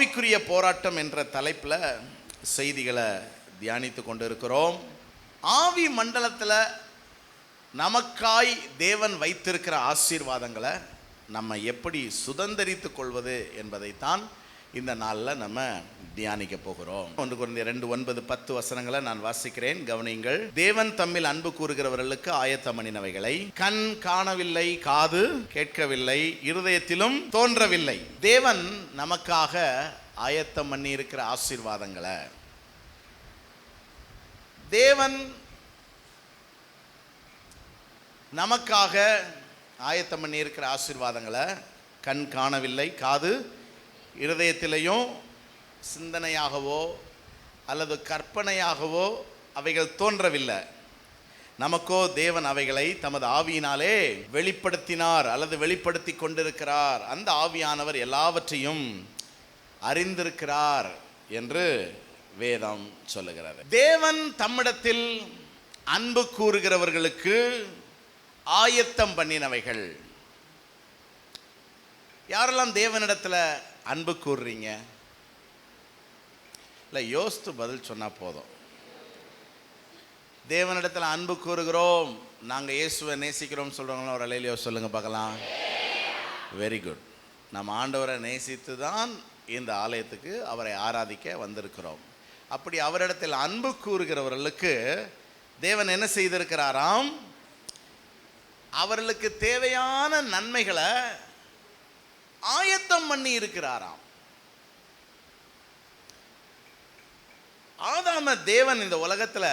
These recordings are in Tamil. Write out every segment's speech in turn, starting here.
ஆவிக்குரிய போராட்டம் என்ற தலைப்பில் செய்திகளை தியானித்து கொண்டு இருக்கிறோம். ஆவி மண்டலத்தில் நமக்காய் தேவன் வைத்திருக்கிற ஆசீர்வாதங்களை நம்ம எப்படி சுதந்தரித்து கொள்வது என்பதைத்தான் இந்த நாளில் நம்ம தியானிக்க போகிறோம். 1 கொரிந்தியர் 2:9-10 நான் வாசிக்கிறேன், கவனியுங்கள். தேவன் தம்மில் அன்பு கூறுகிறவர்களுக்கு ஆயத்தம் பண்ணினவைகளை கண் காணவில்லை, காது கேட்கவில்லை, இருதயத்திலும் தோன்றவில்லை. தேவன் நமக்காக ஆயத்தம் பண்ணி இருக்கிற ஆசீர்வாதங்களை, தேவன் நமக்காக ஆயத்தம் பண்ணி இருக்கிற ஆசீர்வாதங்களை கண் காணவில்லை, காது இருதயத்திலையும் சிந்தனையாகவோ அல்லது கற்பனையாகவோ அவைகள் தோன்றவில்லை. நமக்கோ தேவன் அவைகளை தமது ஆவியினாலே வெளிப்படுத்தினார் அல்லது வெளிப்படுத்தி கொண்டிருக்கிறார். அந்த ஆவியானவர் எல்லாவற்றையும் அறிந்திருக்கிறார் என்று வேதம் சொல்லுகிறது. தேவன் தம்மிடத்தில் அன்பு கூறுகிறவர்களுக்கு ஆயத்தம் பண்ணினவைகள். யாரெல்லாம் தேவனிடத்தில் அன்பு கூறுறீங்க? இல்லை, யோசித்து பதில் சொன்னால் போதும். தேவனிடத்தில் அன்பு கூறுகிறோம், நாங்கள் இயேசுவை நேசிக்கிறோம் சொல்கிறவங்களும் ஒரு அலையிலையோ சொல்லுங்கள் பார்க்கலாம். Very good. நம்ம ஆண்டவரை நேசித்து தான் இந்த ஆலயத்துக்கு அவரை ஆராதிக்க வந்திருக்கிறோம். அப்படி அவரிடத்தில் அன்பு கூறுகிறவர்களுக்கு தேவன் என்ன செய்திருக்கிறாராம்? அவர்களுக்கு தேவையான நன்மைகளை ஆயத்தம் பண்ணி இருக்கிறாராம். ஆதாம தேவன் இந்த உலகத்தில்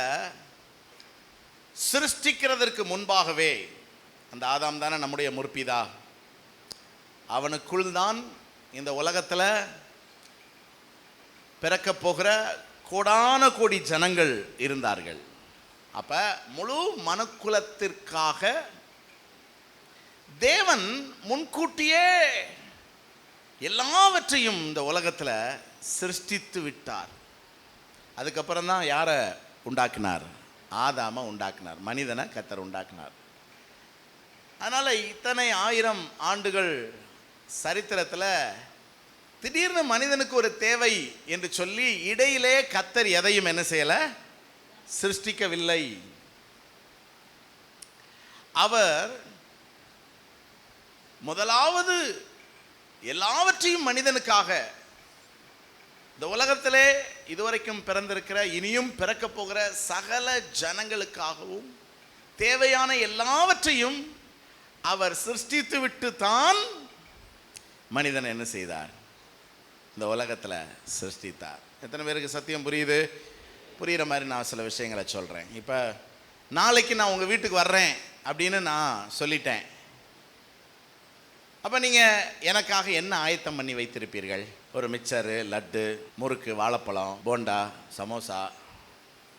சிருஷ்டிக்கிறதற்கு முன்பாகவே, அந்த ஆதாம் தானே நம்முடைய முற்பிதா, அவனுக்குள் தான் இந்த உலகத்தில் பிறக்க போகிற கோடான கோடி ஜனங்கள் இருந்தார்கள். அப்ப முழு மனுக்குலத்திற்காக தேவன் முன்கூட்டியே எல்லாவற்றையும் இந்த உலகத்தில் சிருஷ்டித்து விட்டார். அதுக்கப்புறம் தான் யாரை உண்டாக்கினார்? ஆதாமை உண்டாக்கினார், மனிதனை கர்த்தர் உண்டாக்கினார். அதனால் இத்தனை 1000 ஆண்டுகள் சரித்திரத்தில் திடீர்னு மனிதனுக்கு ஒரு தேவை என்று சொல்லி இடையிலே கர்த்தர் எதையும் என்ன செய்யலை? சிருஷ்டிக்கவில்லை. அவர் முதலாவது எல்லாவற்றையும் மனிதனுக்காக, இந்த உலகத்திலே இதுவரைக்கும் பிறந்திருக்கிற இனியும் பிறக்க போகிற சகல ஜனங்களுக்காகவும் தேவையான எல்லாவற்றையும் அவர் சிருஷ்டித்து விட்டு தான் மனிதன் என்ன செய்தார்? இந்த உலகத்தில் சிருஷ்டித்தார். எத்தனை பேருக்கு சத்தியம் புரியுது? புரிகிற மாதிரி நான் சில விஷயங்களை சொல்கிறேன். இப்போ நாளைக்கு நான் உங்கள் வீட்டுக்கு வர்றேன் அப்படின்னு நான் சொல்லிட்டேன். அப்போ நீங்கள் எனக்காக என்ன ஆயத்தம் பண்ணி வைத்திருப்பீர்கள்? ஒரு மிக்சரு, லட்டு, முறுக்கு, வாழைப்பழம், போண்டா, சமோசா,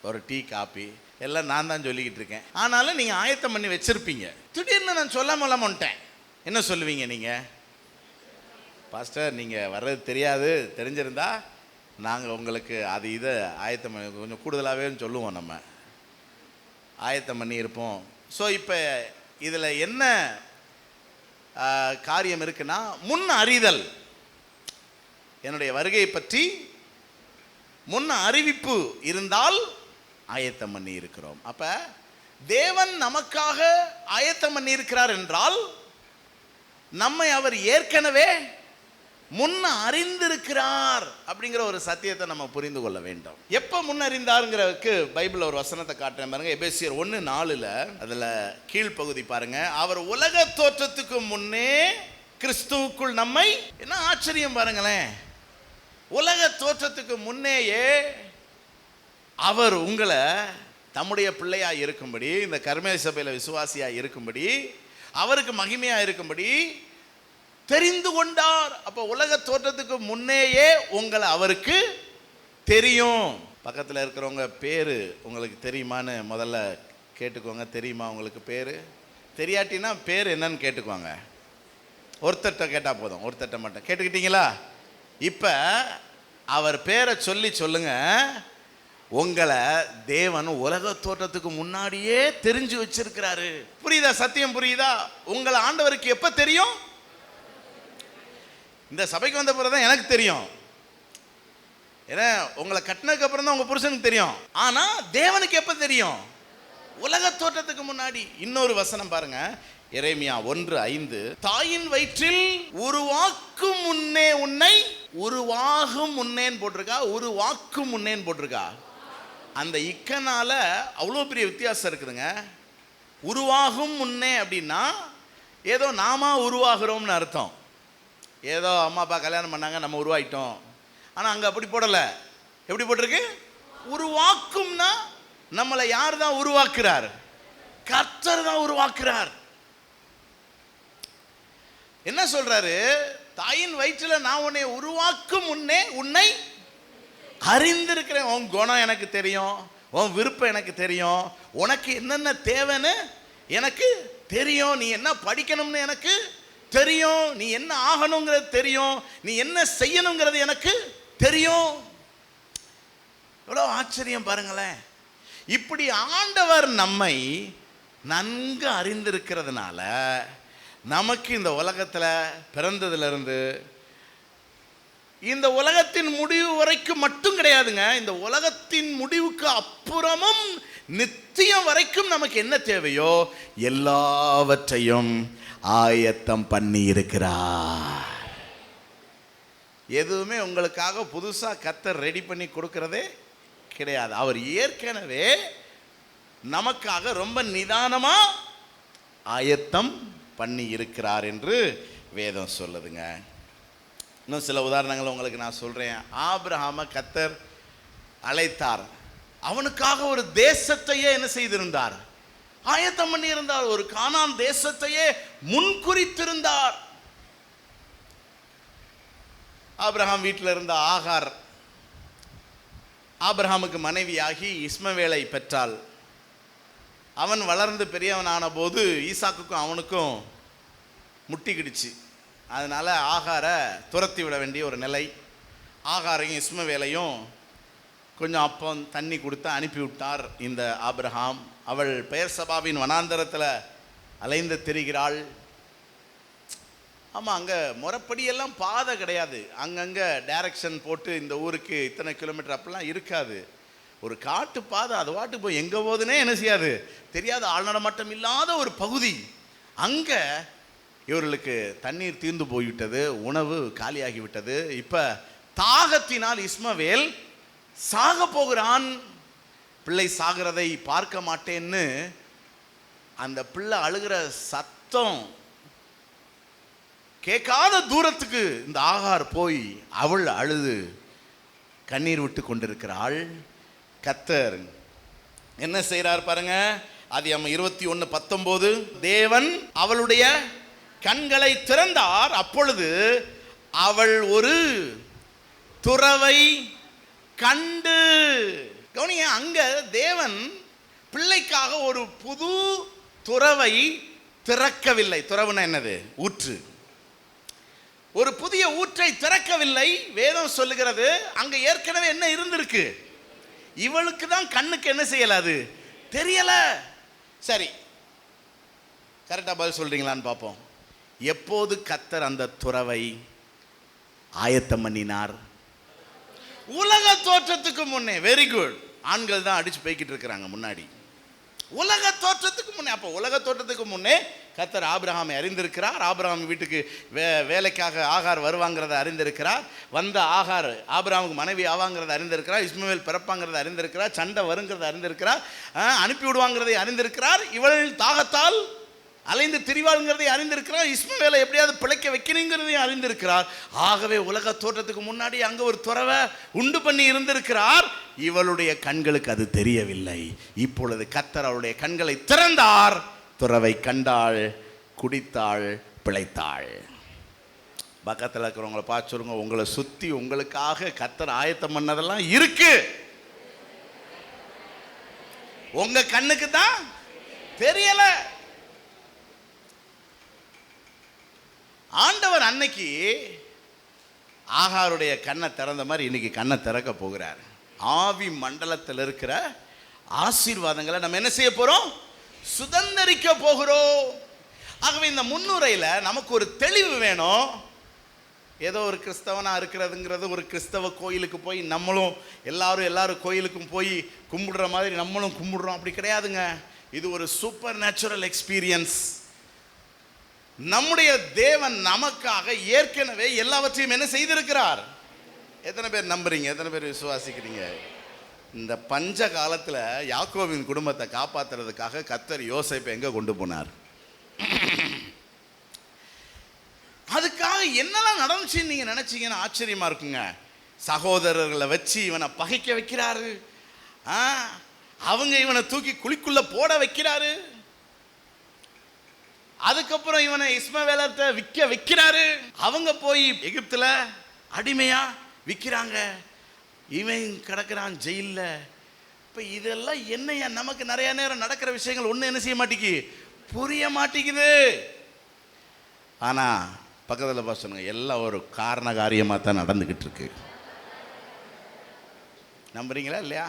ஒரு டீ, காப்பி எல்லாம் நான் தான் சொல்லிக்கிட்டு இருக்கேன். ஆனாலும் நீங்கள் ஆயத்தம் பண்ணி வச்சுருப்பீங்க. திடீர்னு நான் சொல்லாம வந்துட்டேன். என்ன சொல்லுவீங்க நீங்கள்? பாஸ்டர், நீங்கள் வர்றது தெரியாது, தெரிஞ்சிருந்தா நாங்கள் உங்களுக்கு அது இதை ஆயத்தம் பண்ணி கொஞ்சம் கூடுதலாகவே சொல்லுவோம், நம்ம ஆயத்தம் பண்ணி இருப்போம். ஸோ இப்போ இதில் என்ன காரியம் இருக்குன்னா, முன் அறிதல், என்னுடைய வருகையை பற்றி முன் அறிவிப்பு இருந்தால் ஆயத்தம் பண்ணி இருக்கிறோம். அப்ப தேவன் நமக்காக ஆயத்தம் பண்ணி இருக்கிறார் என்றால் நம்மை அவர் ஏற்கனவே முன் அறிந்திருக்கிறார் அப்படிங்கிற ஒரு சத்தியத்தை நம்ம புரிந்து கொள்ள வேண்டும். எப்ப முன் அறிந்தாருங்கிறதுக்கு பைபிள் ஒரு வசனத்தை காட்டுறேன் பாருங்க. எபேசியர் 1:4 அதுல கீழ்ப்பகுதி பாருங்க. அவர் உலக தோற்றத்துக்கு முன்னே கிறிஸ்துவுக்குள் நம்மை, என்ன ஆச்சரியம் பாருங்களேன், உலக தோற்றத்துக்கு முன்னேயே அவர் உங்களை தம்முடைய பிள்ளையா இருக்கும்படி, இந்த கர்மேல் சபையில் விசுவாசியா இருக்கும்படி, அவருக்கு மகிமையா இருக்கும்படி தெரிந்து கொண்டார். அப்போ உலக தோற்றத்துக்கு முன்னேயே உங்களை அவருக்கு தெரியும். பக்கத்தில் இருக்கிறவங்க பேரு உங்களுக்கு தெரியுமான்னு முதல்ல கேட்டுக்கோங்க. தெரியுமா உங்களுக்கு பேரு? தெரியாட்டினா பேர் என்னன்னு கேட்டுக்கோங்க. ஒருத்தட்ட கேட்டால் போதும், ஒருத்தட்ட மட்டும் கேட்டுக்கிட்டீங்களா? இப்போ அவர் பேரை சொல்லுங்க. உங்களை தேவன் உலக தோற்றத்துக்கு முன்னாடியே தெரிஞ்சு வச்சிருக்கிறாரு. புரியுதா? சத்தியம் புரியுதா? உங்களை ஆண்டவருக்கு எப்ப தெரியும்? இந்த சபைக்கு வந்த பிறகுதான் எனக்கு தெரியும். ஏன்னா உங்களை கட்டினதுக்கு அப்புறம் தான் உங்க புருஷனுக்கு தெரியும். ஆனா தேவனுக்கு எப்ப தெரியும்? உலக தோற்றத்துக்கு முன்னாடி. இன்னொரு வசனம் பாருங்க, எரேமியா 1:5. தாயின் வயிற்றில் உருவாக்கும் முன்னே உன்னை, உருவாகும் முன்னேன்னு போட்டிருக்கா, உருவாக்கும் முன்னேன்னு போட்டிருக்கா. அந்த இக்கனால அவ்வளோ பெரிய வித்தியாசம் இருக்குதுங்க. உருவாகும் முன்னே அப்படின்னா ஏதோ நாம உருவாகிறோம்னு அர்த்தம். ஏதோ அம்மா அப்பா கல்யாணம் பண்ணாங்க நம்ம உருவாயிட்டோம். ஆனால் அங்கே அப்படி போடலை. எப்படி போட்டிருக்கு? உருவாக்கும்னா நம்மளை யார் தான் உருவாக்குறார்? கர்த்தர் தான் உருவாக்குறார். என்ன சொல்றாரு? தாயின் வயிற்றில் நான் உன்னை உருவாக்கும் முன்னே உன்னை அறிந்திருக்கிறேன். உன் குணம் எனக்கு தெரியும், உன் விருப்பம் எனக்கு தெரியும், உனக்கு என்னென்ன தேவைன்னு எனக்கு தெரியும், நீ என்ன படிக்கணும்னு எனக்கு தெரியும், நீ என்ன ஆகணுங்கிறது தெரியும், நீ என்ன செய்யணுங்கிறது எனக்கு தெரியும். எவ்வளோ ஆச்சரியம் பாருங்களேன். இப்படி ஆண்டவர் நம்மை நன்கு அறிந்திருக்கிறதுனால நமக்கு இந்த உலகத்தில் பிறந்ததிலிருந்து இந்த உலகத்தின் முடிவு வரைக்கும் மட்டும் கிடையாதுங்க, இந்த உலகத்தின் முடிவுக்கு அப்புறமும் நித்தியம் வரைக்கும் நமக்கு என்ன தேவையோ எல்லாவற்றையும் ஆயத்தம் பண்ணி இருக்கிறார். எதுவுமே உங்களுக்காக புதுசாக கர்த்தர் ரெடி பண்ணி கொடுக்கறதே கிடையாது. அவர் ஏற்கனவே நமக்காக ரொம்ப நிதானமா ஆயத்தம் பண்ணி இருக்கிறார் என்று வேதம் சொல்லுதுங்க. இன்னும் சில உதாரணங்கள் உங்களுக்கு நான் சொல்றேன். ஆபிரகாமை கர்த்தர் அழைத்தார். அவனுக்காக ஒரு தேசத்தையே என்ன செய்திருந்தார்? ஆயத்தம் பண்ணி இருந்தார். ஒரு கானான் தேசத்தையே முன்குறித்திருந்தார். ஆபிரகாம் வீட்டில் இருந்த ஆகார் ஆபிரகாமுக்கு மனைவியாகி இஸ்மவேலை பெற்றாள். அவன் வளர்ந்து பெரியவனான போது ஈசாக்குக்கும் அவனுக்கும் முட்டிக்கிடுச்சு. அதனால ஆகாரை துரத்தி விட வேண்டிய ஒரு நிலை. ஆகாரையும் இஸ்மவேலையும் கொஞ்சம் அப்பம் தண்ணி கொடுத்து அனுப்பிவிட்டார் இந்த ஆபிரகாம். அவள் பெயர் சபாவின் வனாந்தரத்தில் அலைந்து திரிகிறாள். ஆமாம், அங்கே முறைப்படியெல்லாம் பாதை கிடையாது. அங்கங்கே டைரக்ஷன் போட்டு இந்த ஊருக்கு இத்தனை கிலோமீட்டர் அப்படிலாம் இருக்காது. ஒரு காட்டு பாதை, அது வாட்டு போய் எங்கே போகுதுன்னே என்ன செய்யாது, தெரியாது. ஆழ்நடமாட்டம் இல்லாத ஒரு பகுதி. அங்கே இவர்களுக்கு தண்ணீர் தீர்ந்து போய்விட்டது, உணவு காலியாகிவிட்டது. இப்போ தாகத்தினால் இஸ்மவேல் சாக போகிறான். பிள்ளை சாகிறதை பார்க்க மாட்டேன்னு அந்த பிள்ளை அழுகிற சத்தம் கேட்காத தூரத்துக்கு இந்த ஆகார் போய் அவள் அழுது கண்ணீர் விட்டு கொண்டிருக்கிறாள். கர்த்தர் என்ன செய்கிறார் பாருங்க. ஆதியாகமம் 21:19. தேவன் அவளுடைய கண்களை திறந்தார். அப்பொழுது அவள் ஒரு துறவை கண்டு. கவனிங்க, அங்க தேவன் பிள்ளைக்காக ஒரு புது துறவை திறக்கவில்லை. துறவுனா என்னது? ஊற்று. ஒரு புதிய ஊற்றை திறக்கவில்லை. வேதம் சொல்லுகிறது அங்க ஏற்கனவே என்ன இருந்திருக்கு. இவளுக்கு தான் கண்ணுக்கு என்ன செய்யலாது, தெரியல. சரி, கரெக்டா பதில் சொல்றீங்களான்னு பார்ப்போம். எப்போது கர்த்தர் அந்த துறவை ஆயத்தம் பண்ணினார்? உலக தோற்றத்துக்கு முன்னே. Very good. ஆண்கள் தான் அடிச்சு போய்கிட்டு இருக்கிறாங்க முன்னாடி. உலக தோற்றத்துக்கு முன்னே. அப்போ உலக தோற்றத்துக்கு முன்னே கர்த்தர் ஆபிரகாமை அறிந்திருக்கிறார். ஆபிரகாம் வீட்டுக்கு வேலைக்காக ஆகார் வருவாங்கிறத அறிந்திருக்கிறார். வந்த ஆகார் ஆபிரகாமுக்கு மனைவி ஆவாங்கிறத அறிந்திருக்கிறார். இஸ்மவேல் பிறப்பாங்கிறத அறிந்திருக்கிறார். சண்டை வருங்கிறத அறிந்திருக்கிறார். அனுப்பி விடுவாங்கிறதை அறிந்திருக்கிறார். இவள் தாகத்தால் அலைந்து திரிவாளுங்கிறதை அறிந்திருக்கிறார். இஸ்மவேலை எப்படியாவது பிழைக்க வைக்கணுங்கிறதையும் அறிந்திருக்கிறார். ஆகவே உலக தோற்றத்துக்கு முன்னாடி அங்கே ஒரு துறவை உண்டு பண்ணி இருந்திருக்கிறார். இவளுடைய கண்களுக்கு அது தெரியவில்லை. இப்பொழுது கர்த்தர் அவளுடைய கண்களை திறந்தார். துறவை கண்டாள், குடித்தாள், பிழைத்தாள். பக்கத்தில் இருக்கிறவங்களை பார்த்து சொல்லுங்க, உங்களை சுற்றி உங்களுக்காக கர்த்தர் ஆயத்தம் பண்ணதெல்லாம் இருக்கு. உங்க கண்ணுக்கு தான் தெரியல. ஆண்டவர் அன்னைக்கு ஆகாருடைய கண்ணை திறந்த மாதிரி இன்னைக்கு கண்ணை திறக்க போகிறார். ஆவி மண்டலத்தில் இருக்கிற ஆசீர்வாதங்களை நம்ம என்ன செய்ய போறோம்? சுதந்தரிக்க போகிறோம். ஆகவே இந்த முன்னுரையில் நமக்கு ஒரு தெளிவு வேணும். ஏதோ ஒரு கிறிஸ்தவனாக இருக்கிறதுங்கிறது ஒரு கிறிஸ்தவ கோயிலுக்கு போய் நம்மளும் எல்லாரும் கோயிலுக்கும் போய் கும்பிடுற மாதிரி நம்மளும் கும்பிடுறோம், அப்படி கிடையாதுங்க. இது ஒரு சூப்பர் நேச்சுரல் எக்ஸ்பீரியன்ஸ். நம்முடைய தேவன் நமக்காக ஏற்கனவே எல்லாவற்றையும் என்ன செய்திருக்கிறார்? எத்தனை பேர் நம்புறீங்க? எத்தனை பேர் விசுவாசிக்கிறீங்க? இந்த பஞ்ச காலத்தில் யாக்கோபின் குடும்பத்தை காப்பாற்றுறதுக்காக கர்த்தர் யோசேப்பை எங்கே கொண்டு போனார்? அதுக்காக என்னெல்லாம் நடந்துச்சுன்னு நீங்கள் நினச்சிங்கன்னா ஆச்சரியமாக இருக்குங்க. சகோதரர்களை வச்சு இவனை பகைக்க வைக்கிறாரு, அவங்க இவனை தூக்கி குழிக்குள்ள போட வைக்கிறாரு, அதுக்கப்புறம் இவனை இஸ்மவேலத்தை விற்க வைக்கிறாரு, அவங்க போய் எகிப்தில் அடிமையா விற்கிறாங்க, இவன் கிடக்கிறான் ஜெயிலில். இப்போ இதெல்லாம் என்னையா நமக்கு நிறைய நேரம் நடக்கிற விஷயங்கள் ஒன்று என்ன செய்ய மாட்டேங்குது, புரிய மாட்டேங்குது. ஆனால் பக்கத்தில் பார்த்து எல்லாம் ஒரு காரண காரியமாக தான் நடந்துக்கிட்டு இருக்கு. நம்புறீங்களா இல்லையா?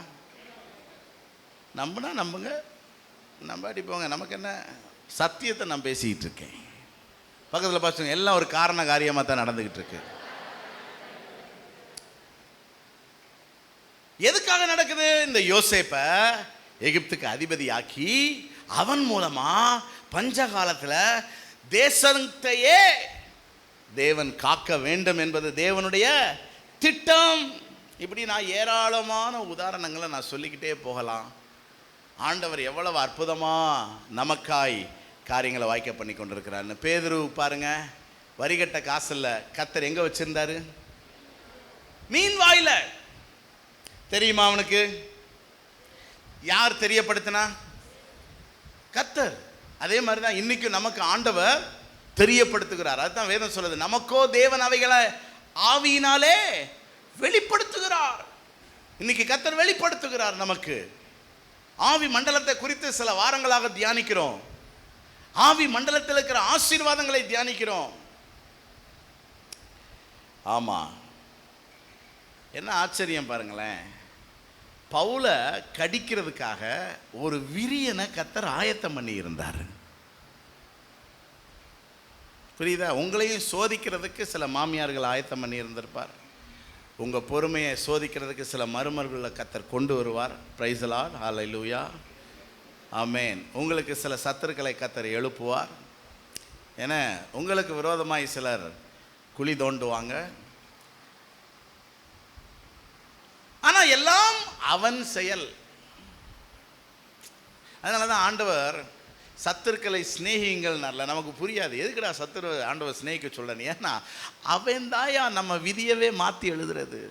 நம்புனா நம்புங்க, நம்பாடி போங்க. நமக்கு என்ன, சத்தியத்தை நான் பேசிக்கிட்டு இருக்கேன். பக்கத்தில் பார்த்து எல்லாம் ஒரு காரண காரியமாக தான் நடந்துக்கிட்டு இருக்கு. எதுக்காக நடக்குது? இந்த யோசேப்பை எகிப்துக்கு அதிபதியாக்கி அவன் மூலமா பஞ்ச காலத்தில் தேசத்தையே தேவன் காக்க வேண்டும் என்பது தேவனுடைய திட்டம். இப்படி நான் ஏராளமான உதாரணங்களை நான் சொல்லிக்கிட்டே போகலாம். ஆண்டவர் எவ்வளவு அற்புதமா நமக்காய் காரியங்களை வாய்க்க பண்ணி கொண்டிருக்கிறார். பேதுரு பாருங்க, வரிகட்ட காசில் கர்த்தர் எங்க வச்சிருந்தாரு? மீன் வாயில. தெரியுமா அவனுக்கு? யார் தெரியப்படுத்தினா? கர்த்தர். அதே மாதிரி தான் இன்னைக்கு நமக்கு ஆண்டவர் தெரியப்படுத்துகிறார். அதுதான் வேதம் சொல்லுது, நமக்கோ தேவன் அவைகளை ஆவியினாலே வெளிப்படுத்துகிறார். இன்னைக்கு கர்த்தர் வெளிப்படுத்துகிறார் நமக்கு. ஆவி மண்டலத்தை குறித்து சில வாரங்களாக தியானிக்கிறோம். ஆவி மண்டலத்தில் இருக்கிற ஆசீர்வாதங்களை தியானிக்கிறோம். ஆமா, என்ன ஆச்சரியம் பாருங்களேன். பவுல கடிக்கிறதுக்காக ஒரு விரியனை கர்த்தர் ஆயத்தம் பண்ணி இருந்தார். புரியுதா? உங்களையும் சோதிக்கிறதுக்கு சில மாமியார்கள் ஆயத்தம் பண்ணி இருந்திருப்பார். உங்கள் பொறுமையை சோதிக்கிறதுக்கு சில மருமர்களை கர்த்தர் கொண்டு வருவார். பிரைஸ் தி லார்ட், ஹல்லேலூயா, ஆமென். உங்களுக்கு சில சத்துருக்களை கர்த்தர் எழுப்புவார். ஏன்னா உங்களுக்கு விரோதமாய் சிலர் குழி தோண்டுவாங்க. ஆனால் எல்லாம் அவன் செயல். அதனால தான் ஆண்டவர் சத்துருக்களை சிநேகிங்கள்னால நமக்கு புரியாது. எதுக்குடா சத்துரு ஆண்டவர் சிநேகிக்க சொல்லணும்? ஏன்னா அவன் தாயா நம்ம விதியவே மாற்றி எழுதுறது.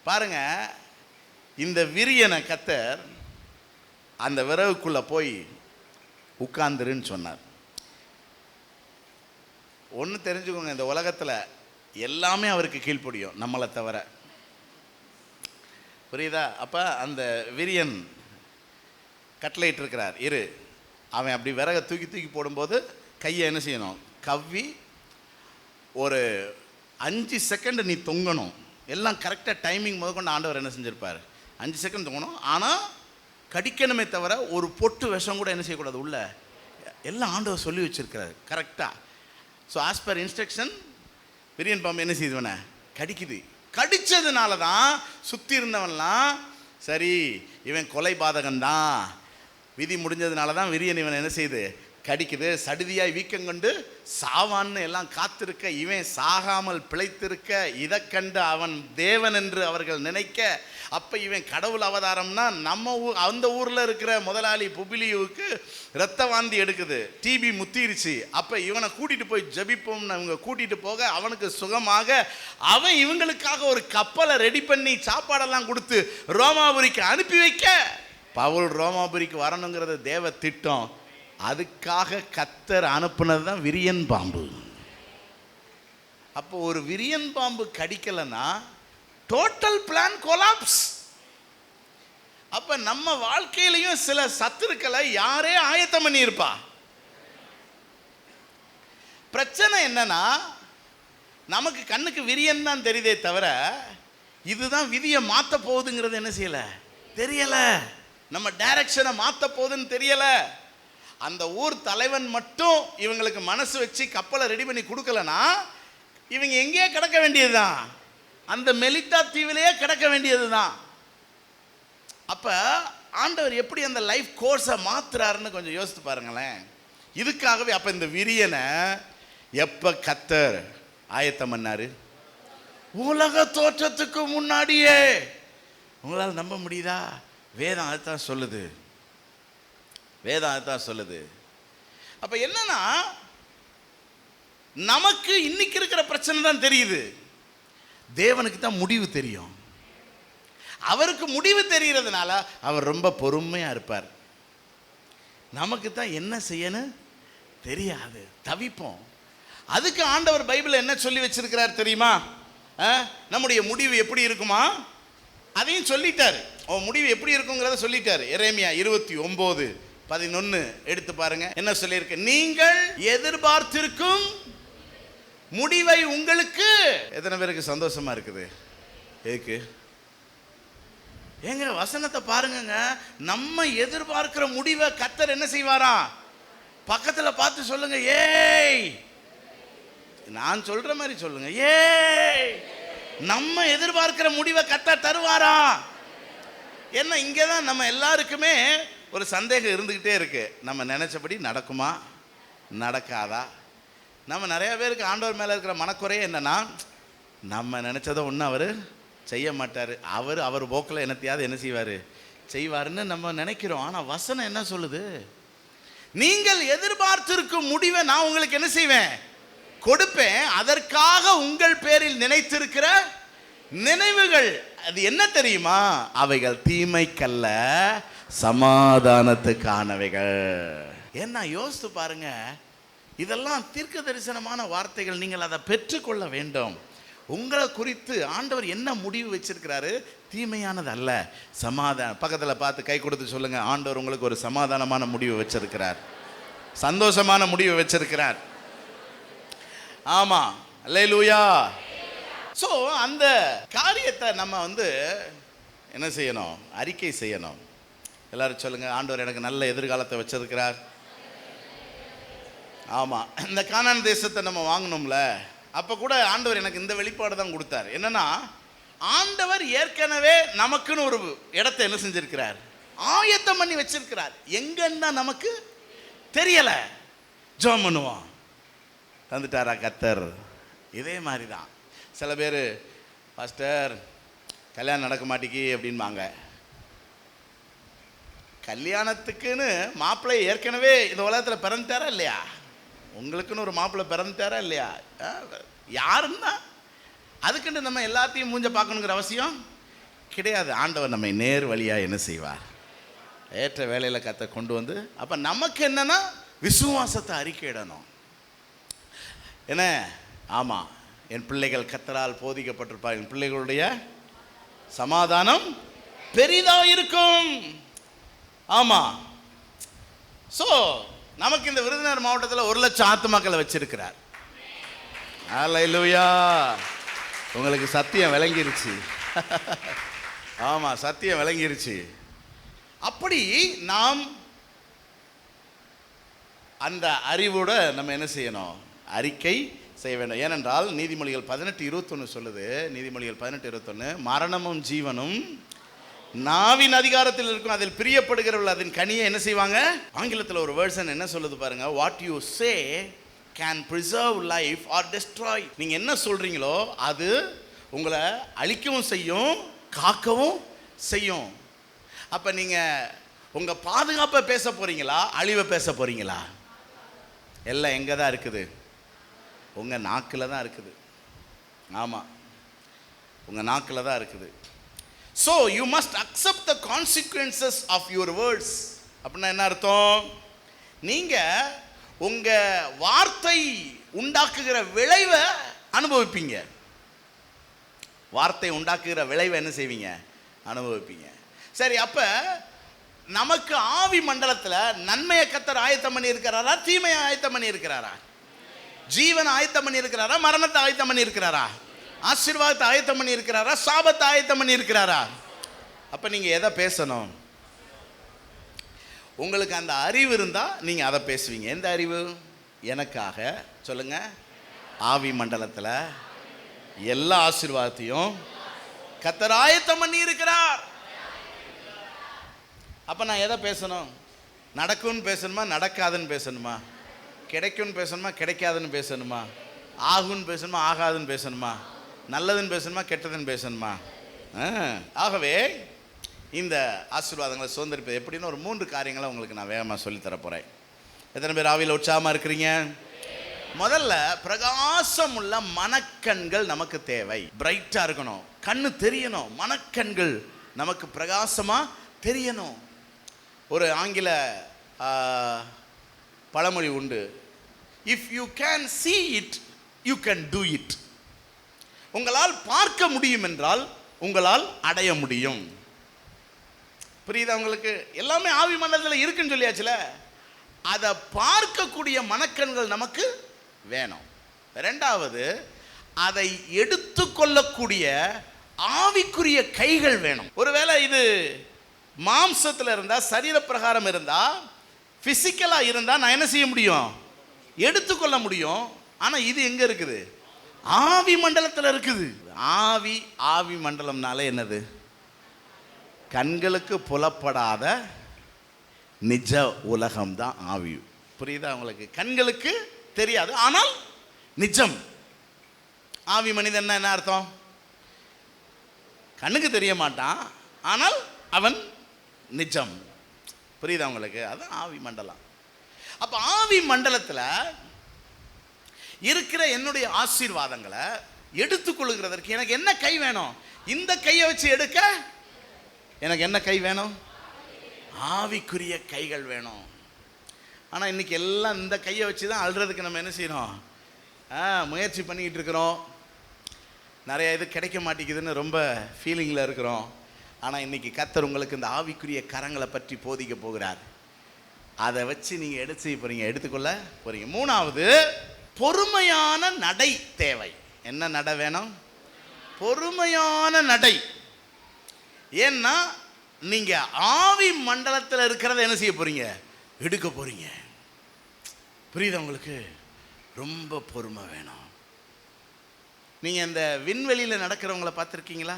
பாருங்க, இந்த விரியனை கர்த்தர் அந்த விறகுக்குள்ள போய் உட்கார்ந்துருன்னு சொன்னார். ஒன்று தெரிஞ்சுக்கோங்க, இந்த உலகத்தில் எல்லாமே அவருக்கு கீழ்ப்படியும், நம்மளை தவிர. புரியுதா? அப்போ அந்த விரியன் கட்டளையிட்டு இருக்கிறார், இரு. அவன் அப்படி விறகை தூக்கி தூக்கி போடும்போது கையை என்ன செய்யணும்? கவ்வி ஒரு 5 செகண்ட் நீ தொங்கணும். எல்லாம் கரெக்டாக டைமிங் முதற்கொண்டு ஆண்டவர் என்ன செஞ்சுருப்பார்? 5 செகண்ட் தொங்கணும். ஆனால் கடிக்கணுமே தவிர ஒரு பொட்டு விஷம் கூட என்ன செய்யக்கூடாது உள்ள. எல்லாம் ஆண்டவர் சொல்லி வச்சிருக்கிறார் கரெக்டாக. ஸோ ஆஸ் பர் இன்ஸ்ட்ரக்ஷன் விரியன் பாம்பு என்ன செய்துவன கடிக்குது. கடிச்சதுனால தான் சுற்றி இருந்தவன்லாம் சரி இவன் கொலை பாதகன்தான், விதி முடிஞ்சதுனால தான் விரியன் இவன் என்ன செய்யுது கடிக்குது. சடுதியாய் வீக்கம் கொண்டு சாவான்னு எல்லாம் காத்திருக்க, இவன் சாகாமல் பிழைத்திருக்க, இதை கண்டு அவன் தேவன் என்று அவர்கள் நினைக்க, அப்போ இவன் கடவுள் அவதாரம்னா நம்ம அந்த ஊரில் இருக்கிற முதலாளி புபிலியுவுக்கு இரத்த வாந்தி எடுக்குது, டிபி முத்திருச்சு. அப்போ இவனை கூட்டிகிட்டு போய் ஜபிப்போம்னு அவங்க கூட்டிகிட்டு போக அவனுக்கு சுகமாக அவன் இவங்களுக்காக ஒரு கப்பலை ரெடி பண்ணி சாப்பாடெல்லாம் கொடுத்து ரோமாபுரிக்கு அனுப்பி வைக்க, பவுல் ரோமாபுரிக்கு வரணுங்கிறது தேவ திட்டம். அதுக்காக கர்த்தர் அனுப்புனது தான் விரியன் பாம்பு. அப்போ ஒரு விரியன் பாம்பு கடிக்கலைன்னா டோட்டல் பிளான் கொலாப்ஸ். அப்ப நம்ம வாழ்க்கையிலையும் சில சத்துருக்களை யாரே ஆயத்தம் பண்ணி இருப்பா. பிரச்சனை என்னன்னா நமக்கு கண்ணுக்கு விரியன் தான் தெரியுதே தவிர இதுதான் விதியை மாற்ற போகுதுங்கிறது என்ன செய்யல தெரியல. நம்ம டைரக்ஷனை மாற்ற போகுதுன்னு தெரியல. அந்த ஊர் தலைவன் மட்டும் இவங்களுக்கு மனசு வச்சு கப்பலை ரெடி பண்ணி கொடுக்கலனா இவங்க எங்கேயே கிடக்க வேண்டியதுதான், அந்த மெலிட்டா தீவிலேயே கிடக்க வேண்டியதுதான். அப்ப ஆண்டவர் எப்படி அந்த லைஃப் கோர்ஸை மாத்துறாருன்னு கொஞ்சம் யோசித்து பாருங்களேன். இதுக்காகவே அப்ப இந்த விரியனை எப்ப கர்த்தர் ஆயத்தம் பண்ணாரு? உலக தோற்றத்துக்கு முன்னாடியே. உங்களால் நம்ப முடியுதா? வேதம் அதுதான் சொல்லுது, வேதம் அதுதான் சொல்லுது. அப்ப என்னன்னா, நமக்கு இன்னைக்கு இருக்கிற பிரச்சனை தான் தெரியுது, தேவனுக்கு தான் முடிவு தெரியும். அவருக்கு முடிவு தெரிகிறதுனால அவர் ரொம்ப பொறுமையா இருப்பார். நமக்கு தான் என்ன செய்யணும் தெரியாது, தவிப்போம். அதுக்கு ஆண்டவர் பைபிள் என்ன சொல்லி வச்சிருக்கிறார் தெரியுமா? நம்முடைய முடிவு எப்படி இருக்குமா அதையும் சொல்லிட்டாரு. முடிவு எப்படி இருக்குங்கிறத சொல்லிட்டாரு. எரேமியா 29:11 எடுத்து பாருங்க. என்ன சொல்லியிருக்கு? நீங்கள் எதிர்பார்த்திருக்கும் முடிவை உங்களுக்கு. எத்தனை பேருக்கு சந்தோஷமா இருக்குது? எதுக்கு? ஏங்க வசனத்தை பாருங்க. நம்ம எதிர்பார்க்கிற முடிவை கர்த்தர் என்ன செய்வாரா? பக்கத்துல பார்த்து சொல்லுங்க, ஏய். நான் சொல்ற மாதிரி சொல்லுங்க, ஏய். நம்ம எதிர்பார்க்கிற முடிவை கர்த்தர் தருவாரா? என்ன இங்கதான் நம்ம எல்லாருக்குமே ஒரு சந்தேகம் இருந்துகிட்டே இருக்கு. நம்ம நினைச்சபடி நடக்குமா நடக்காதா? நம்ம நிறைய பேருக்கு ஆண்டவர் மேல இருக்கிற மனக்குறையே என்னன்னா, நம்ம நினைச்சதை ஒன்றும் அவர் செய்ய மாட்டார். அவர் போக்கில் என்னத்தையாவது என்ன செய்வார் செய்வாருன்னு நம்ம நினைக்கிறோம். ஆனால் வசனம் என்ன சொல்லுது? நீங்கள் எதிர்பார்த்திருக்கும் முடிவை நான் உங்களுக்கு என்ன செய்வேன்? கொடுப்பேன். அதற்காக உங்கள் பேரில் நினைத்திருக்கிற நினைவுகள் அது என்ன தெரியுமா? அவைகள் தீமைக்கல்ல, சமாதானத்துக்கானவைகள். என்ன யோசித்து பாருங்க. இதெல்லாம் தீர்க்க தரிசனமான வார்த்தைகள். நீங்கள் அதை பெற்றுக்கொள்ள வேண்டும். உங்களை குறித்து ஆண்டவர் என்ன முடிவு வச்சிருக்கிறாரு? தீமையானது அல்ல, சமாதானம். பக்கத்தில் பார்த்து கை கொடுத்து சொல்லுங்க, ஆண்டவர் உங்களுக்கு ஒரு சமாதானமான முடிவு வச்சிருக்கிறார், சந்தோஷமான முடிவு வச்சிருக்கிறார். ஆமா, அல்லேலூயா. ஸோ அந்த காரியத்தை நம்ம என்ன செய்யணும்? அறிக்கை செய்யணும். எல்லாரும் சொல்லுங்க, ஆண்டவர் எனக்கு நல்ல எதிர்காலத்தை வச்சிருக்கிறார். ஆமா, இந்த கானான் தேசத்தை நம்ம வாங்கணும்ல, அப்ப கூட ஆண்டவர் எனக்கு இந்த வெளிப்பாடு தான் கொடுத்தார். என்னன்னா, ஆண்டவர் ஏற்கனவே நமக்குன்னு ஒரு இடத்தை என்ன செஞ்சிருக்கிறார்? ஆயத்தம் பண்ணி வச்சிருக்கிறார். எங்கன்னா நமக்கு தெரியல. ஜெபம் பண்ணுவோம், தந்துட்டாரா கர்த்தர்? இதே மாதிரி தான் சில பேர், பாஸ்டர் கல்யாணம் நடக்க மாட்டேங்கி அப்படின்பாங்க. கல்யாணத்துக்குன்னு மாப்பிள்ளை ஏற்கனவே இந்த உலகத்தில் பிறந்துட்டாரா இல்லையா? உங்களுக்குன்னு ஒரு மாப்பிள்ளை பிறந்துட்டாரா இல்லையா? யாருன்னா அதுக்குன்னு நம்ம எல்லாத்தையும் மூஞ்ச பார்க்கணுங்கிற அவசியம் கிடையாது. ஆண்டவர் நம்மை நேர் வழியாக என்ன செய்வார்? ஏற்ற வேலையில் கத்த கொண்டு வந்து, அப்போ நமக்கு என்னன்னா விசுவாசத்தை அறிக்கையிடணும். என்ன? ஆமாம், என் பிள்ளைகள் கர்த்தரால் போதிக்கப்பட்டிருப்பார், என் பிள்ளைகளுடைய சமாதானம் பெரிதாக இருக்கும். ஆமாம். ஸோ நமக்கு இந்த விருதுநகர் மாவட்டத்தில் 1,00,000 ஆத்துமாக்களை வச்சிருக்கிறார். அல்லேலூயா. உங்களுக்கு சத்தியம் விளங்கிருச்சு. ஆமாம், சத்தியம் விளங்கிருச்சு. அப்படி நாம் அந்த அறிவோட நம்ம என்ன செய்யணும்? அறிக்கை செய்ய வேண்டும். ஏனென்றால் நீதிமொழிகள் 18:21 சொல்லுது. நீதிமொழிகள் 18:21, மரணமும் ஜீவனும் நாவின் அதிகாரத்தில் இருக்கும், அதில் பிரியப்படுகிறவர்கள் அதன் கனியை என்ன செய்வாங்க? ஆங்கிலத்தில் ஒரு வேர்ஷன் என்ன சொல்லுது பாருங்க, what you say can preserve life or destroy. நீங்க என்ன சொல்றீங்களோ அது உங்களை அழிக்கவும் செய்யும், காக்கவும் செய்யும். அப்ப நீங்க உங்க பாதுகாப்பை பேச போறீங்களா, அழிவை பேச போறீங்களா? எல்லாம் எங்க தான் இருக்குது? உங்க நாக்கில் தான் இருக்குது. ஆமா, உங்க நாக்கில் தான் இருக்குது. So you must accept the consequences of your words. அப்படின்னா என்ன அர்த்தம்? நீங்க உங்க வார்த்தை உண்டாக்குகிற விளைவை அனுபவிப்பீங்க. வார்த்தை உண்டாக்குகிற விளைவை என்ன செய்வீங்க? அனுபவிப்பீங்க. சரி, அப்ப நமக்கு ஆவி மண்டலத்தில் நன்மையை கர்த்தர் ஆயத்தம் பண்ணி இருக்கிறாரா, தீமையை ஆயத்தம் பண்ணி இருக்கிறாரா? ஜீவனை ஆயத்தம் பண்ணி இருக்கிறாரா, மரணத்தை ஆயத்தம் பண்ணி இருக்கிறாரா? ஆசீர்வாதத்தை ஆயத்தம் பண்ணி இருக்கிறாரா, சாபத்தை ஆயத்தம் பண்ணி இருக்கிறாரா? அப்ப நீங்க எதை பேசணும்? உங்களுக்கு அந்த அறிவு இருந்தால் நீங்கள் அதை பேசுவீங்க. எந்த அறிவு? எனக்காக சொல்லுங்க, ஆவி மண்டலத்தில் எல்லா ஆசீர்வாதத்தையும் கர்த்தர் ஆயத்தம் பண்ணி இருக்கிறார். அப்போ நான் எதை பேசணும்? நடக்கும்னு பேசணுமா, நடக்காதுன்னு பேசணுமா? கிடைக்கும்னு பேசணுமா, கிடைக்காதுன்னு பேசணுமா? ஆகுன்னு பேசணுமா, ஆகாதுன்னு பேசணுமா? நல்லதுன்னு பேசணுமா, கெட்டதுன்னு பேசணுமா? ஆகவே இந்த ஆசீர்வாதங்களை சுதந்திரிப்பது எப்படின்னு ஒரு 3 காரியங்களை உங்களுக்கு நான் வேகமாக சொல்லித்தர போகிறேன். எத்தனை பேர் ஆவியில் உற்சாகமாக இருக்கிறீங்க? முதல்ல, பிரகாசம் உள்ள மனக்கண்கள் நமக்கு தேவை. பிரைட்டாக இருக்கணும், கண்ணு தெரியணும், மனக்கண்கள் நமக்கு பிரகாசமாக தெரியணும். ஒரு ஆங்கில பழமொழி உண்டு, if you can see it you can do it. உங்களால் பார்க்க முடியும் என்றால் உங்களால் அடைய முடியும். புரியுதா உங்களுக்கு? எல்லாமே ஆவி மண்டலத்தில் இருக்குன்னு சொல்லியாச்சுல, அதை பார்க்கக்கூடிய மனக்கண்கள் நமக்கு வேணும். இரண்டாவது, அதை எடுத்துக்கொள்ளக்கூடிய ஆவிக்குரிய கைகள் வேணும். ஒருவேளை இது மாம்சத்தில் இருந்தால், சரீர பிரகாரம் இருந்தால், பிசிக்கலாக இருந்தால் நான் என்ன செய்ய முடியும்? எடுத்துக்கொள்ள முடியும். ஆனால் இது எங்கே இருக்குது? ஆவி மண்டலத்தில் இருக்குது. ஆவி மண்டலம்னால என்னது? கண்களுக்கு புலப்படாத நிஜ உலகம் தான் ஆவி. புரியுதா உங்களுக்கு? கண்களுக்கு தெரியாது, ஆனால் நிஜம். ஆவி மனிதன் என்ன அர்த்தம்? கண்ணுக்கு தெரிய மாட்டான், ஆனால் அவன் நிஜம். புரியுதா உங்களுக்கு? அதுதான் ஆவி மண்டலம். அப்போ ஆவி மண்டலத்தில் இருக்கிற என்னுடைய ஆசீர்வாதங்களை எடுத்துக்கொள்கிறதற்கு எனக்கு என்ன கை வேணும்? இந்த கையை வச்சு எடுக்க எனக்கு என்ன கை வேணும்? ஆவிக்குரிய கைகள் வேணும். ஆனால் இன்னைக்கு எல்லாம் இந்த கையை வச்சு தான் அழுறதுக்கு நம்ம என்ன செய்யணும்? முயற்சி பண்ணிக்கிட்டு இருக்கிறோம். நிறைய இது கிடைக்க மாட்டேங்குதுன்னு ரொம்ப ஃபீலிங்கில் இருக்கிறோம். ஆனால் இன்னைக்கு கர்த்தர் உங்களுக்கு இந்த ஆவிக்குரிய கரங்களை பற்றி போதிக்க போகிறார். அதை வச்சு நீங்கள் எடுத்து போகிறீங்க, எடுத்துக்கொள்ள போகிறீங்க. மூணாவது, பொறுமையான நடை தேவை. என்ன நடை வேணும்? பொறுமையான நடை. ஏன்னா நீங்க ஆவி மண்டலத்தில் இருக்கிறத என்ன செய்ய போறீங்க? எடுக்க போறீங்க. புரியுதா உங்களுக்கு? ரொம்ப பொறுமை வேணும். நீங்க இந்த விண்வெளியில் நடக்கிறவங்கள பார்த்துருக்கீங்களா?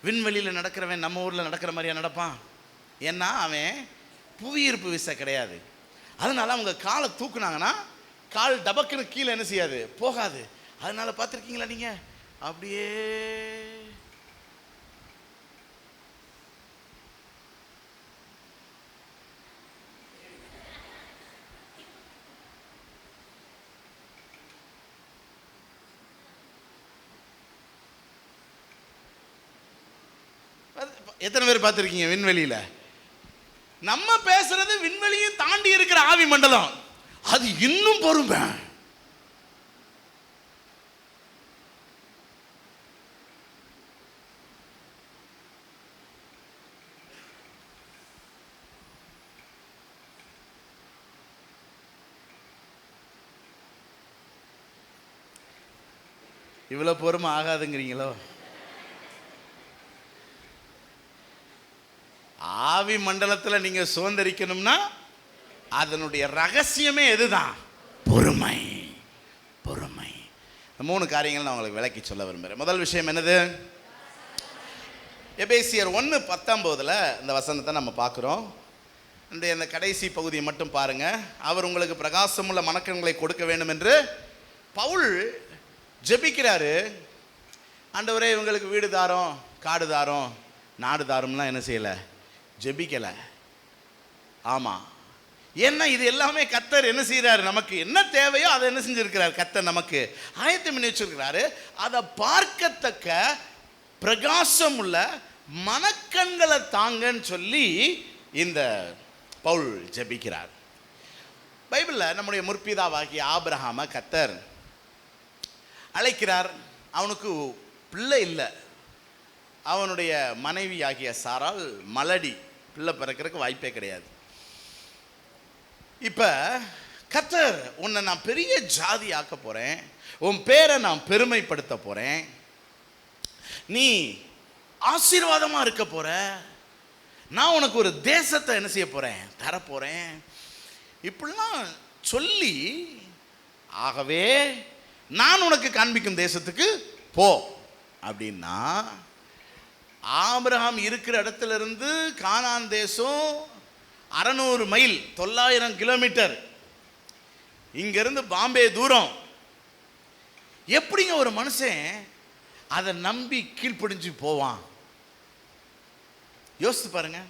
விண்வெளியில் நடக்கிறவன் நம்ம ஊரில் நடக்கிற மாதிரியா நடப்பான்? ஏன்னா அவன் புவியீர்ப்பு விசை கிடையாது. அதனால அவங்க காலை தூக்குனாங்கன்னா கால் டபக்குன்னு கீழே என்ன செய்யாது? போகாது. அதனால பார்த்துருக்கீங்களா நீங்க? அப்படியே எத்தனை பேர் பார்த்துருக்கீங்க விண்வெளியில்? நம்ம பேசுறது விண்வெளியும் தாண்டி இருக்கிற ஆவி மண்டலம். அது இன்னும் பொறுமை. இவ்வளவு பொறுமை ஆகாதுங்கிறீங்களோ? ஆவி மண்டலத்தில் நீங்க சுதந்திரிக்கணும்னா அதனுடைய ரகசியமே எதுதான்? பொறுமை. பொறுமை. 3 காரியங்கள் நான் உங்களுக்கு விளக்கி சொல்ல விரும்புகிறேன். முதல் விஷயம் என்னது? எபேசியர் 1:19 இந்த வசனத்தை நம்ம பார்க்குறோம். இந்த கடைசி பகுதியை மட்டும் பாருங்க. அவர் உங்களுக்கு பிரகாசமுள்ள மனக்கண்களை கொடுக்க வேண்டும் என்று பவுல் ஜெபிக்கிறாரு. ஆண்டவரே இவங்களுக்கு வீடு தாரோம், காடு தாரோம், நாடு தாரோம்லாம் என்ன செய்யலை? ஜெபிக்கலை. ஆமாம். ஏன்னா இது எல்லாமே கர்த்தர் என்ன செய்கிறாரு? நமக்கு என்ன தேவையோ அதை என்ன செஞ்சிருக்கிறார்? கர்த்தர் நமக்கு ஆயத்தம் பண்ணி வச்சிருக்கிறாரு. அதை பார்க்கத்தக்க பிரகாசம் உள்ள மனக்கண்களை தாங்கன்னு சொல்லி இந்த பவுல் ஜெபிக்கிறார். பைபிளில் நம்முடைய முற்பிதாவாகிய ஆபிரகாமை கர்த்தர் அழைக்கிறார். அவனுக்கு பிள்ளை இல்லை. அவனுடைய மனைவி ஆகிய சாராள் மலடி, பிள்ளை பிறக்கிறதுக்கு வாய்ப்பே கிடையாது. இப்போ கர்த்தர் உன்னை நான் பெரிய ஜாதி ஆக்க போகிறேன், உன் பேரை நான் பெருமைப்படுத்த போகிறேன், நீ ஆசீர்வாதமாக இருக்க போகிற, நான் உனக்கு ஒரு தேசத்தை என்ன செய்ய போறேன், தரப்போறேன். இப்படிலாம் சொல்லி, ஆகவே நான் உனக்கு காண்பிக்கும் தேசத்துக்கு போ அப்படின்னா, ஆபிரகாம் இருக்கிற இடத்துல இருந்து கானான் தேசம் 600 மைல், 900 கிலோமீட்டர். இங்கிருந்து பாம்பே தூரம். எப்படிங்க ஒரு மனுஷன் அதை நம்பி கீழ்ப்படிஞ்சு போவான்? யோசித்து பாருங்க.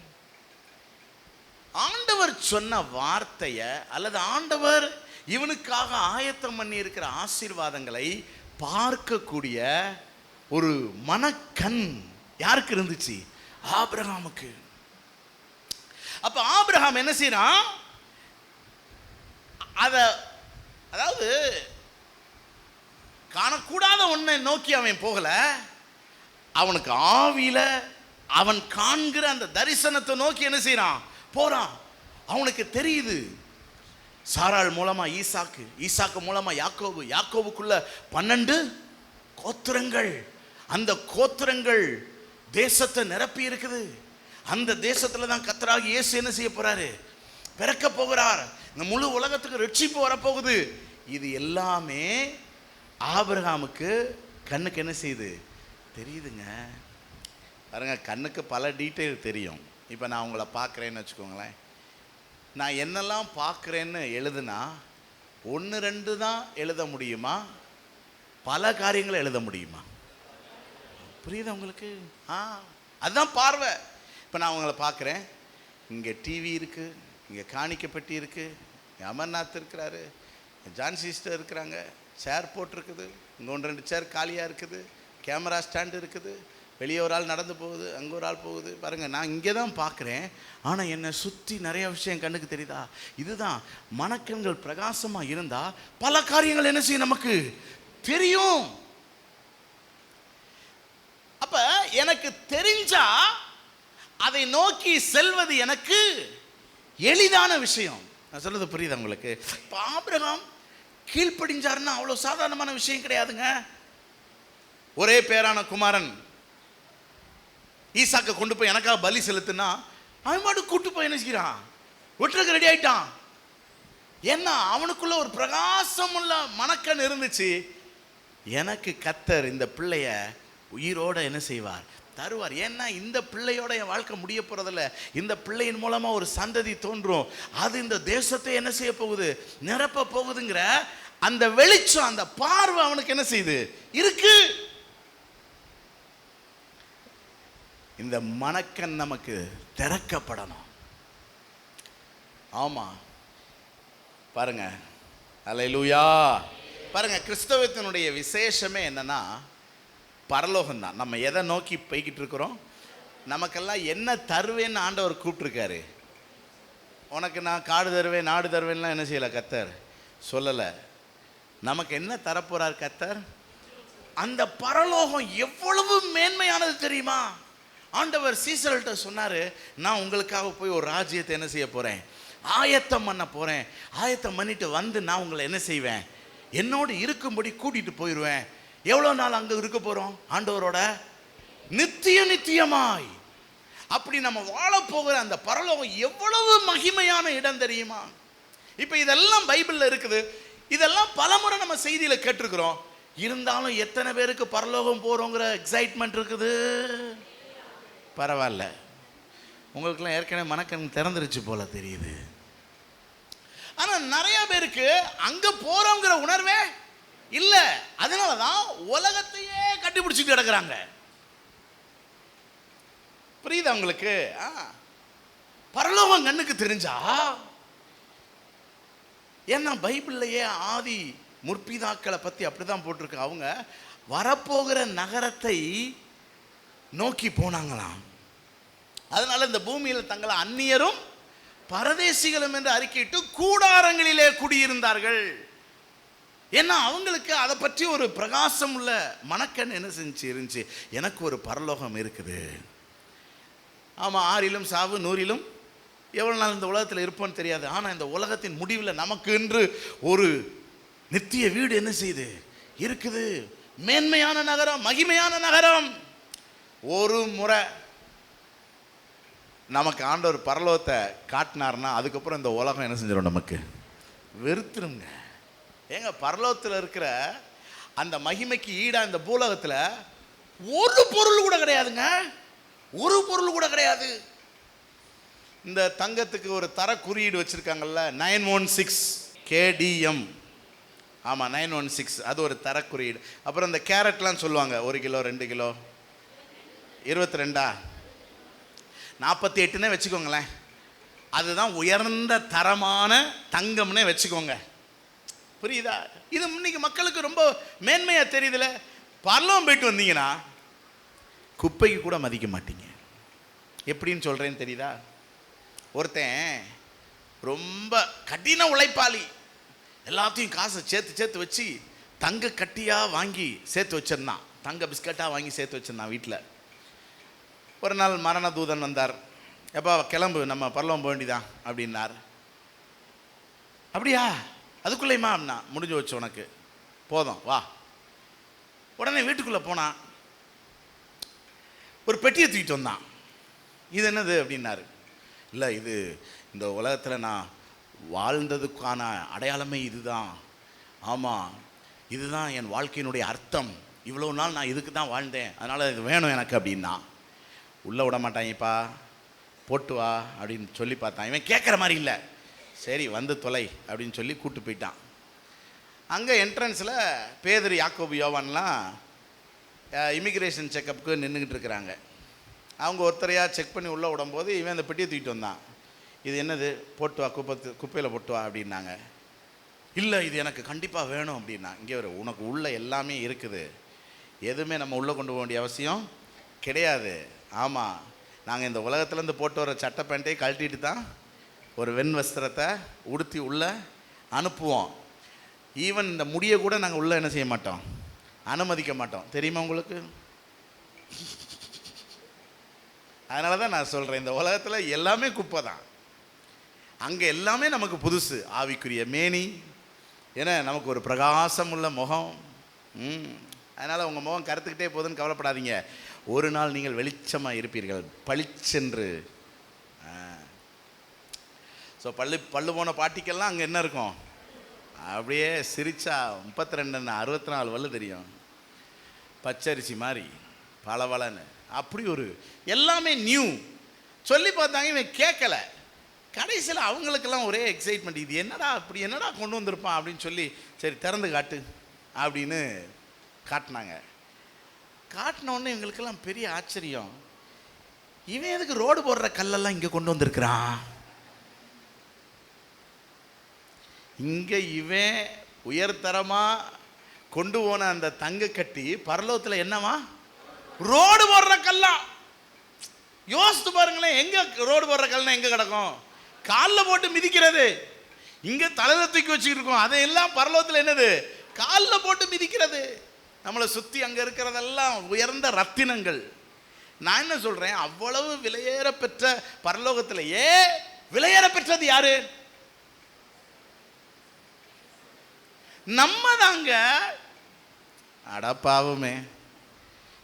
ஆண்டவர் சொன்ன வார்த்தைய, அல்லது ஆண்டவர் இவனுக்காக ஆயத்தம் பண்ணி இருக்கிற ஆசீர்வாதங்களை பார்க்கக்கூடிய ஒரு மனக்கண் யாருக்கு இருந்துச்சு? ஆபிரகாமுக்கு. அப்ப ஆபிரகாம் என்ன செய்யறான்? அதாவது காணக்கூடாத ஒன்றை நோக்கி அவன் போகல. அவனுக்கு ஆவியில அவன் காண்கிற அந்த தரிசனத்தை நோக்கி என்ன செய்யறான்? போறான். அவனுக்கு தெரியுது, சாராள் மூலமா ஈசாக்கு, ஈசாக்கு மூலமா யாக்கோபு, யாக்கோபுக்குள்ள 12 கோத்திரங்கள். அந்த கோத்திரங்கள் தேசத்தை நிரப்பி இருக்குது. அந்த தேசத்துல தான் கர்த்தராகிய இயேசு என்ன செய்ய போறாரு? பிறக்க போகிறார். இந்த முழு உலகத்துக்கு ரட்சிப்பு வரப்போகுது. இது எல்லாமே ஆபிரகாமுக்கு கண்ணுக்கு என்ன செய்யுது? தெரியுதுங்க. பாருங்க, கண்ணுக்கு பல டீட்டெயில் தெரியும். இப்போ நான் உங்களை பார்க்குறேன்னு வச்சுக்கோங்களேன். நான் என்னெல்லாம் பார்க்குறேன்னு எழுதுனா 1, 2 தான் எழுத முடியுமா? பல காரியங்களை எழுத முடியுமா? புரியுதா உங்களுக்கு? அதுதான் பார்வை. இப்போ நான் உங்களை பார்க்குறேன். இங்கே டிவி இருக்குது, இங்கே காணிக்கப்பட்டி இருக்குது, இங்கே அமர்நாத் இருக்கிறாரு, ஜான் சிஸ்டர் இருக்கிறாங்க, சேர் போட்டிருக்குது, இங்கே 1, 2 சேர் காலியாக இருக்குது, கேமரா ஸ்டாண்டு இருக்குது, வெளியே ஒரு ஆள் நடந்து போகுது, அங்கே ஒரு ஆள் போகுது. பாருங்கள், நான் இங்கே தான் பார்க்குறேன். ஆனால் என்னை சுற்றி நிறைய விஷயம் கண்ணுக்கு தெரியுதா? இதுதான் மனக்கண்கள் பிரகாசமாக இருந்தால் பல காரியங்கள் என்ன செய்யும்? நமக்கு தெரியும். அப்ப எனக்கு தெரிஞ்சா அதை நோக்கி செல்வது எனக்கு எளிதான விஷயம். நான் சொல்றது புரியுதா உங்களுக்கு? இப்போ ஆபிரகாம் கீழ்ப்படிஞ்சாருன்னா அவ்வளோ சாதாரணமான விஷயம் கிடையாதுங்க. ஒரே பேரான குமாரன் ஈசாக்க கொண்டு போய் எனக்காக பலி செலுத்துனா அவன் பாட்டு கூட்டு போய் என்ன செய்யறான்? ஒட்டுறதுக்கு ரெடி ஆயிட்டான். ஏன்னா அவனுக்குள்ள ஒரு பிரகாசம் உள்ள மனக்கண் இருந்துச்சு. எனக்கு கர்த்தர் இந்த பிள்ளைய உயிரோட என்ன செய்வார்? தருவார். ஏன்னா இந்த பிள்ளையோட என் வாழ்க்கை முடிய போறதில்ல. இந்த பிள்ளையின் மூலமா ஒரு சந்ததி தோன்றும். அது இந்த தேசத்தை என்ன செய்ய போகுது? நிரப்ப போகுதுங்கிற அந்த வெளிச்சம், அந்த பார்வை அவனுக்கு என்ன செய்யுது? இருக்கு. இந்த மனக்கண் நமக்கு திறக்கப்படணும். ஆமா, பாருங்க. அல்லேலூயா. பாருங்க, கிறிஸ்தவத்தினுடைய விசேஷமே என்னன்னா பரலோகம் தான். நம்ம எதை நோக்கி போய்கிட்டு இருக்கிறோம்? நமக்கெல்லாம் என்ன தருவேன்னு ஆண்டவர் கூப்பிட்டுருக்காரு. உனக்கு நான் காடு தருவேன், நாடு தருவேன்லாம் என்ன செய்யலை கர்த்தர் சொல்லலை. நமக்கு என்ன தரப்போறார் கர்த்தர்? அந்த பரலோகம் எவ்வளவு மேன்மையானது தெரியுமா? ஆண்டவர் சீசர்கள்ட்ட சொன்னாரு, நான் உங்களுக்காக போய் ஒரு ராஜ்யத்தை என்ன செய்ய போறேன்? ஆயத்தம் பண்ண போறேன். ஆயத்தம் பண்ணிட்டு வந்து நான் உங்களை என்ன செய்வேன்? என்னோடு இருக்கும்படி கூட்டிட்டு போயிடுவேன். எவ்வளோ நாள் அங்கே இருக்க போகிறோம்? ஆண்டவரோட நித்தியமாய். அப்படி நம்ம வாழ போகிற அந்த பரலோகம் எவ்வளவு மகிமையான இடம் தெரியுமா? இப்போ இதெல்லாம் பைபிளில் இருக்குது. இதெல்லாம் பலமுறை நம்ம செய்தியில் கேட்டிருக்கிறோம். இருந்தாலும் எத்தனை பேருக்கு பரலோகம் போகிறோங்கிற எக்ஸைட்மெண்ட் இருக்குது? பரவாயில்ல, உங்களுக்கெல்லாம் ஏற்கனவே மனக்கண் திறந்துருச்சு போல தெரியுது. ஆனால் நிறைய பேருக்கு அங்கே போகிறோங்கிற உணர்வே இல்ல. அதனாலதான் உலகத்தையே கட்டிப்பிடிச்சிட்டு கிடக்குறாங்க. புரியுதா உங்களுக்கு? பரலோகம் கண்ணுக்கு தெரிஞ்சா, ஏன்னா பைபிள்லயே ஆதி முற்பிதாக்களை பத்தி அப்படிதான் போட்டிருக்கு. அவங்க வரப்போகிற நகரத்தை நோக்கி போனாங்களாம். அதனால இந்த பூமியில் தங்களை அந்நியரும் பரதேசிகளும் என்று அறிக்கையிட்டு கூடாரங்களிலே குடியிருந்தார்கள். ஏன்னா அவங்களுக்கு அதை பற்றி ஒரு பிரகாசம் உள்ள மனக்கண் என்ன செஞ்சு இருந்துச்சு? எனக்கு ஒரு பரலோகம் இருக்குது. ஆமாம், 6லும் சாவு 100லும் எவ்வளோ நாள் இந்த உலகத்தில் இருப்போன்னு தெரியாது. ஆனால் இந்த உலகத்தின் முடிவில் நமக்கு என்று ஒரு நித்திய வீடு என்ன செய்யுது? இருக்குது. மேன்மையான நகரம், மகிமையான நகரம். ஒரு முறை நமக்கு ஆண்டவர் பரலோகத்தை காட்டினார்னா அதுக்கப்புறம் இந்த உலகம் என்ன செஞ்சிடும், நமக்கு வெறுத்துருங்க. ஏங்க பரலோகத்தில் இருக்கிற அந்த மகிமைக்கு ஈடா இந்த பூலோகத்தில் ஒரு பொருள் கூட கிடையாதுங்க, ஒரு பொருள் கூட கிடையாது. இந்த தங்கத்துக்கு ஒரு தர குறியீடு வச்சிருக்காங்கல்ல, 916 KDM. ஆமாம், 916 அது ஒரு தர குறியீடு. அப்புறம் இந்த கேரட்லாம் சொல்லுவாங்க, 1 கிலோ 2 கிலோ 22 48ன்னே வச்சுக்கோங்களேன். அதுதான் உயர்ந்த தரமான தங்கம்னே வச்சுக்கோங்க. புரியுதா? இது இன்னைக்கு மக்களுக்கு ரொம்ப மேன்மையாக தெரியுதுல. பரலோகம் போயிட்டு வந்தீங்கன்னா குப்பைக்கு கூட மதிக்க மாட்டீங்க. எப்படின்னு சொல்கிறேன்னு தெரியுதா? ஒருத்தன் ரொம்ப கடின உழைப்பாளி, எல்லாத்தையும் காசை சேர்த்து வச்சு தங்க கட்டியாக வாங்கி சேர்த்து வச்சிருந்தான், தங்க பிஸ்கட்டாக வாங்கி சேர்த்து வச்சிருந்தான் வீட்டில். ஒரு நாள் மரண தூதன் வந்தார். எப்போ கிளம்பு, நம்ம பரலோகம் போக வேண்டியதான் அப்படின்னார். அப்படியா, அதுக்குள்ளேயுமா அப்படின்னா, முடிஞ்சு வச்சு உனக்கு போதும் வா. உடனே வீட்டுக்குள்ளே போனான், ஒரு பெட்டியை தூக்கிட்டு வந்தான். இது என்னது அப்படின்னாரு. இல்லை, இது இந்த உலகத்தில் நான் வாழ்ந்ததுக்கான அடையாளமே இதுதான். ஆமாம், இதுதான் என் வாழ்க்கையினுடைய அர்த்தம். இவ்வளோ நாள் நான் இதுக்கு தான் வாழ்ந்தேன், அதனால் இது வேணும் எனக்கு அப்படின்னா. உள்ளே விட மாட்டாங்கப்பா, போட்டு வா அப்படின்னு சொல்லி பார்த்தான். இவன் கேட்குற மாதிரி இல்லை. சரி வந்து தொலை அப்படின்னு சொல்லி கூப்பிட்டு போயிட்டான். அங்கே என்ட்ரன்ஸில் பேதுரு, யாக்கோபு, யோவான்லாம் இமிக்ரேஷன் செக்கப்புக்கு நின்றுக்கிட்டு இருக்கிறாங்க. அவங்க ஒருத்தரையாக செக் பண்ணி உள்ளே விடும்போது இவன் அந்த பெட்டியை தூக்கிட்டு வந்தான். இது என்னது, போட்டு வா, குப்பையில் போட்டு வா அப்படின்னாங்க. இல்லை, இது எனக்கு கண்டிப்பாக வேணும் அப்படின்னா. இங்கே ஒரு உனக்கு உள்ள எல்லாமே இருக்குது, எதுவுமே நம்ம உள்ளே கொண்டு போக வேண்டிய அவசியம் கிடையாது. ஆமாம், நாங்கள் இந்த உலகத்துலேருந்து போட்டு வர சட்டை பேண்ட்டை கழட்டிட்டு தான் ஒரு வெண் வஸ்திரத்தை உடுத்தி உள்ளே அனுப்புவோம். ஈவன் இந்த முடியை கூட நாங்கள் உள்ளே என்ன செய்ய மாட்டோம், அனுமதிக்க மாட்டோம். தெரியுமா உங்களுக்கு? அதனால தான் நான் சொல்கிறேன், இந்த உலகத்தில் எல்லாமே குப்பை தான். அங்கே எல்லாமே நமக்கு புதுசு, ஆவிக்குரிய மேனி, ஏன்னா நமக்கு ஒரு பிரகாசம் உள்ள முகம். அதனால் உங்கள் முகம் கருத்துக்கிட்டே போகுதுன்னு கவலைப்படாதீங்க. ஒரு நாள் நீங்கள் வெளிச்சமாக இருப்பீர்கள், பளிச்சென்று. ஸோ பல்லு போன பாட்டிக்கெல்லாம் அங்கே என்ன இருக்கும், அப்படியே சிரிச்சா 32 64 வல்லு தெரியும், பச்சரிசி மாதிரி பளபளன்னு. அப்படி ஒரு எல்லாமே நியூ சொல்லி பார்த்தாங்க. இவன் கேட்கல. கடைசியில் அவங்களுக்கெல்லாம் ஒரே எக்ஸைட்மெண்ட், இது என்னடா அப்படி என்னடா கொண்டு வந்திருப்பான் அப்படின்னு சொல்லி, சரி திறந்து காட்டு அப்படின்னு காட்டினாங்க. காட்டினோடனே இவங்களுக்கெல்லாம் பெரிய ஆச்சரியம். இவன் எதுக்கு ரோடு போடுற கல்லெல்லாம் இங்கே கொண்டு வந்திருக்கிறான்? இங்கே இவன் உயர்தரமாக கொண்டு போன அந்த தங்க கட்டி பரலோகத்தில் என்னவா, ரோடு போடுற கல்லா. யோசித்து பாருங்களேன், எங்க ரோடு போடுற கல்னா எங்க கிடக்கும், காலில் போட்டு மிதிக்கிறது. இங்க தலையில தூக்கி வச்சுக்கிட்டு இருக்கோம், அதையெல்லாம் பரலோகத்தில் என்னது, காலில் போட்டு மிதிக்கிறது. நம்மளை சுற்றி அங்கே இருக்கிறதெல்லாம் உயர்ந்த ரத்தினங்கள். நான் என்ன சொல்றேன், அவ்வளவு விலையேற பெற்ற பரலோகத்திலேயே விலையேற பெற்றது யாரு? நம்ம தாங்க. அடப்பாவுமே,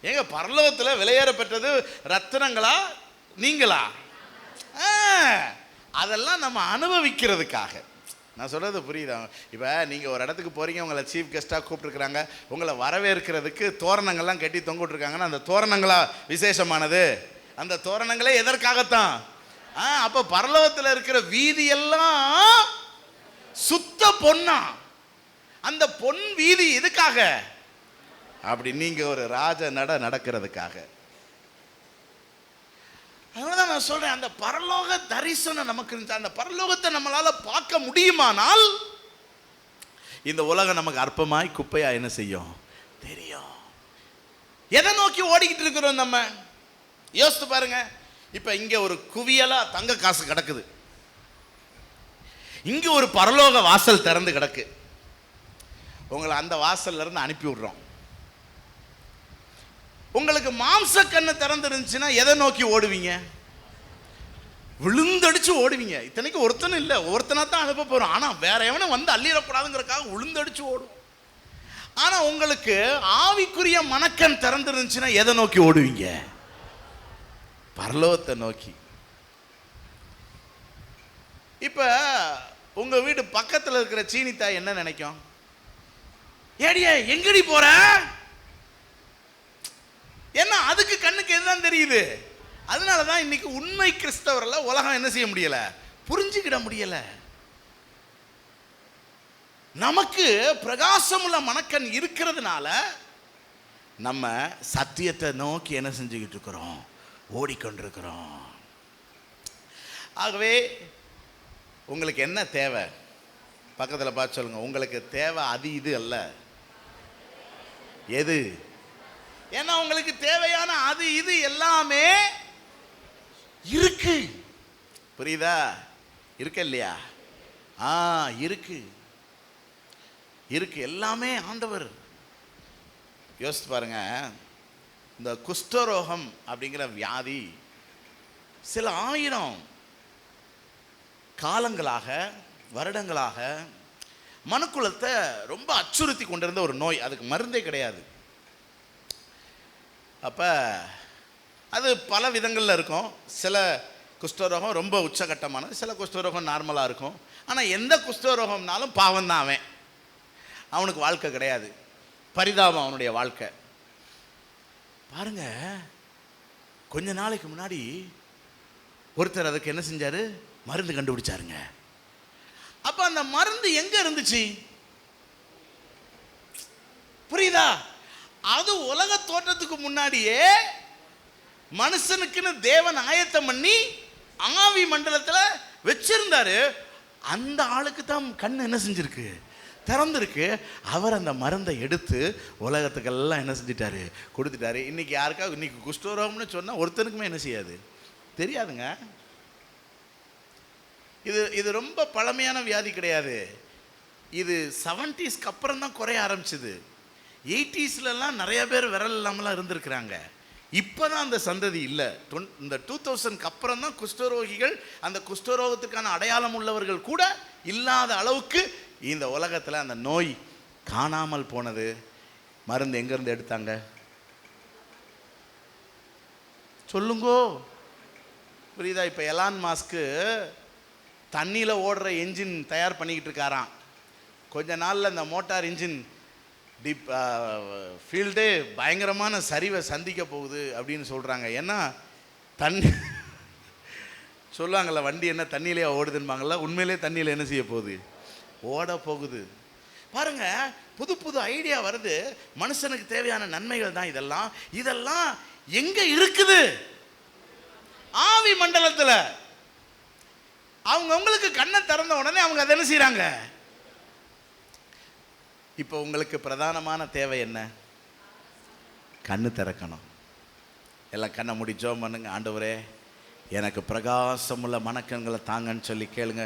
ஏங்க பரலோகத்தில் விலையேற பெற்றது ரத்தினங்களா நீங்களா? அதெல்லாம் நம்ம அனுபவிக்கிறதுக்காக. நான் சொல்கிறது புரியுதா? இப்போ நீங்கள் ஒரு இடத்துக்கு போகிறீங்க, உங்களை சீஃப் கெஸ்ட்டாக கூப்பிட்டுருக்குறாங்க, உங்களை வரவேற்கிறதுக்கு தோரணங்கள்லாம் கட்டி தொங்க விட்டுருக்காங்கன்னா அந்த தோரணங்களா விசேஷமானது? அந்த தோரணங்களே எதற்காகத்தான்? அப்போ பரலோகத்தில் இருக்கிற வீதியெல்லாம் சுத்த பொன்னா. அந்த பொன் வீதி எதுக்காக? அப்படி நீங்கள் ஒரு ராஜ நடக்கிறதுக்காக. அதனாலதான் நான் சொல்றேன், அந்த பரலோக தரிசனம் நமக்கு இருந்துச்சு. அந்த பரலோகத்தை நம்மளால பார்க்க முடியுமானால் இந்த உலகம் நமக்கு அற்பமாய் குப்பையா என்ன செய்யும் தெரியும். எதை நோக்கி ஓடிக்கிட்டு இருக்கிறோம் நம்ம? யோசித்து பாருங்க. இப்ப இங்க ஒரு குவியலா தங்க காசு கிடக்குது, இங்க ஒரு பரலோக வாசல் திறந்து கிடக்கு. உங்களை அந்த வாசல்ல இருந்து அனுப்பி விடுறோம். உங்களுக்கு மாம்ச கண்ணு திறந்து இருந்துச்சுன்னா எதை நோக்கி ஓடுவீங்க? விழுந்தடிச்சு ஓடுவீங்க. இத்தனைக்கு ஒருத்தனும் இல்லை, ஒருத்தனை தான் அனுப்ப போறோம். ஆனா வேற எவனும் வந்து அள்ளிடக்கூடாதுங்கிறதுக்காக விழுந்தடிச்சு ஓடும். ஆனா உங்களுக்கு ஆவிக்குரிய மனக்கண் திறந்து இருந்துச்சுன்னா எதை நோக்கி ஓடுவீங்க? பரலோகத்தை நோக்கி. இப்ப உங்க வீடு பக்கத்துல இருக்கிற சீனித்தாய் என்ன நினைக்கும்? ஏடியே எங்கடி போற? ஏன்னா அதுக்கு கண்ணுக்கு எதுதான் தெரியுது. அதனாலதான் இன்னைக்கு உண்மை கிறிஸ்தவர்ல உலகம் என்ன செய்ய முடியல, புரிஞ்சுக்கிட முடியல. நமக்கு பிரகாசமுள்ள மனக்கண் இருக்கிறதுனால நம்ம சத்தியத்தை நோக்கி என்ன செஞ்சுக்கிட்டு இருக்கிறோம், ஓடிக்கொண்டிருக்கிறோம். ஆகவே உங்களுக்கு என்ன தேவை? பக்கத்தில் பார்த்து சொல்லுங்க, உங்களுக்கு தேவை அது இது அல்ல, எது? ஏன்னா உங்களுக்கு தேவையான அது இது எல்லாமே இருக்கு. புரியுதா? இருக்கு இல்லையா? இருக்கு இருக்கு, எல்லாமே ஆண்டவர். யோசித்து பாருங்க, இந்த குஷ்டரோகம் அப்படிங்கிற வியாதி சில 1000 காலங்களாக, வருடங்களாக மனுக்குலத்தை ரொம்ப அச்சுறுத்தி கொண்டிருந்த ஒரு நோய். அதுக்கு மருந்தே கிடையாது. அப்போ அது பல விதங்களில் இருக்கும். சில குஷ்டரோகம் ரொம்ப உச்சகட்டமானது, சில குஷ்டரோகம் நார்மலாக இருக்கும். ஆனால் எந்த குஷ்டரோகம்னாலும் பாவம் தான். அவனுக்கு வாழ்க்கை கிடையாது, பரிதாபம் அவனுடைய வாழ்க்கை. பாருங்க, கொஞ்ச நாளைக்கு முன்னாடி ஒருத்தர் அதுக்கு என்ன செஞ்சாரு, மருந்து கண்டுபிடிச்சாருங்க. அப்ப அந்த மருந்து எங்க இருந்துச்சு? புரியுதா? அது உலக தோற்றத்துக்கு முன்னாடியே மனுஷனுக்குன்னு தேவன் ஆயத்தம் பண்ணி ஆவி மண்டலத்தில் வச்சிருந்தாரு. அந்த ஆளுக்கு தான் கண் என்ன செஞ்சிருக்கு, திறந்திருக்கு. அவர் அந்த மருந்தை எடுத்து உலகத்துக்கெல்லாம் என்ன செஞ்சிட்டாரு, கொடுத்துட்டாரு. இன்னைக்கு யாருக்காவது இன்னைக்கு குஷ்டரோகம்னு சொன்னால் ஒருத்தனுக்குமே என்ன செய்யாது, தெரியாதுங்க. இது ரொம்ப பழமையான வியாதி கிடையாது. இது 70ஸ்க்கு அப்புறம் தான் குறைய ஆரம்பிச்சுது. 80ஸ்லாம் நிறைய பேர் விரல் இல்லாமலாம் இருந்திருக்கிறாங்க. இப்போ தான் அந்த சந்ததி இல்லை. இந்த 2000க்கு அப்புறம் தான் குஷ்டரோகிகள், அந்த குஷ்டரோகத்துக்கான அடையாளம் உள்ளவர்கள் கூட இல்லாத அளவுக்கு இந்த உலகத்தில் அந்த நோய் காணாமல் போனது. மருந்து எங்கேருந்து எடுத்தாங்க சொல்லுங்கோ? புரியுதா? இப்போ எலான் மாஸ்க்கு தண்ணியில் ஓடுற என்ஜின் தயார் பண்ணிக்கிட்டு இருக்காராம். கொஞ்ச நாளில் இந்த மோட்டார் இன்ஜின் ஃபீல்டே பயங்கரமான சரிவை சந்திக்க போகுது அப்படின்னு சொல்கிறாங்க. ஏன்னா தண்ணி சொல்லுவாங்கள்ல, வண்டி என்ன தண்ணியிலே ஓடுதுன்பாங்கள்ல, உண்மையிலே தண்ணியில் என்ன செய்ய போகுது, ஓட போகுது. பாருங்க, புது புது ஐடியா வருது. மனுஷனுக்கு தேவையான நன்மைகள் தான் இதெல்லாம். இதெல்லாம் எங்க இருக்குது? ஆவி மண்டலத்தில். அவங்களுக்கு கண்ணை திறந்த உடனே அவங்க அதை என்ன செய்யறாங்க? இப்போ உங்களுக்கு பிரதானமான தேவை என்ன? கண்ணு திறக்கணும். எல்லாம் கண்ணை மூடி ஜெபம் பண்ணுங்க. ஆண்டவரே, எனக்கு பிரகாசமுள்ள மனக்கண்களை தாங்கன்னு சொல்லி கேளுங்க.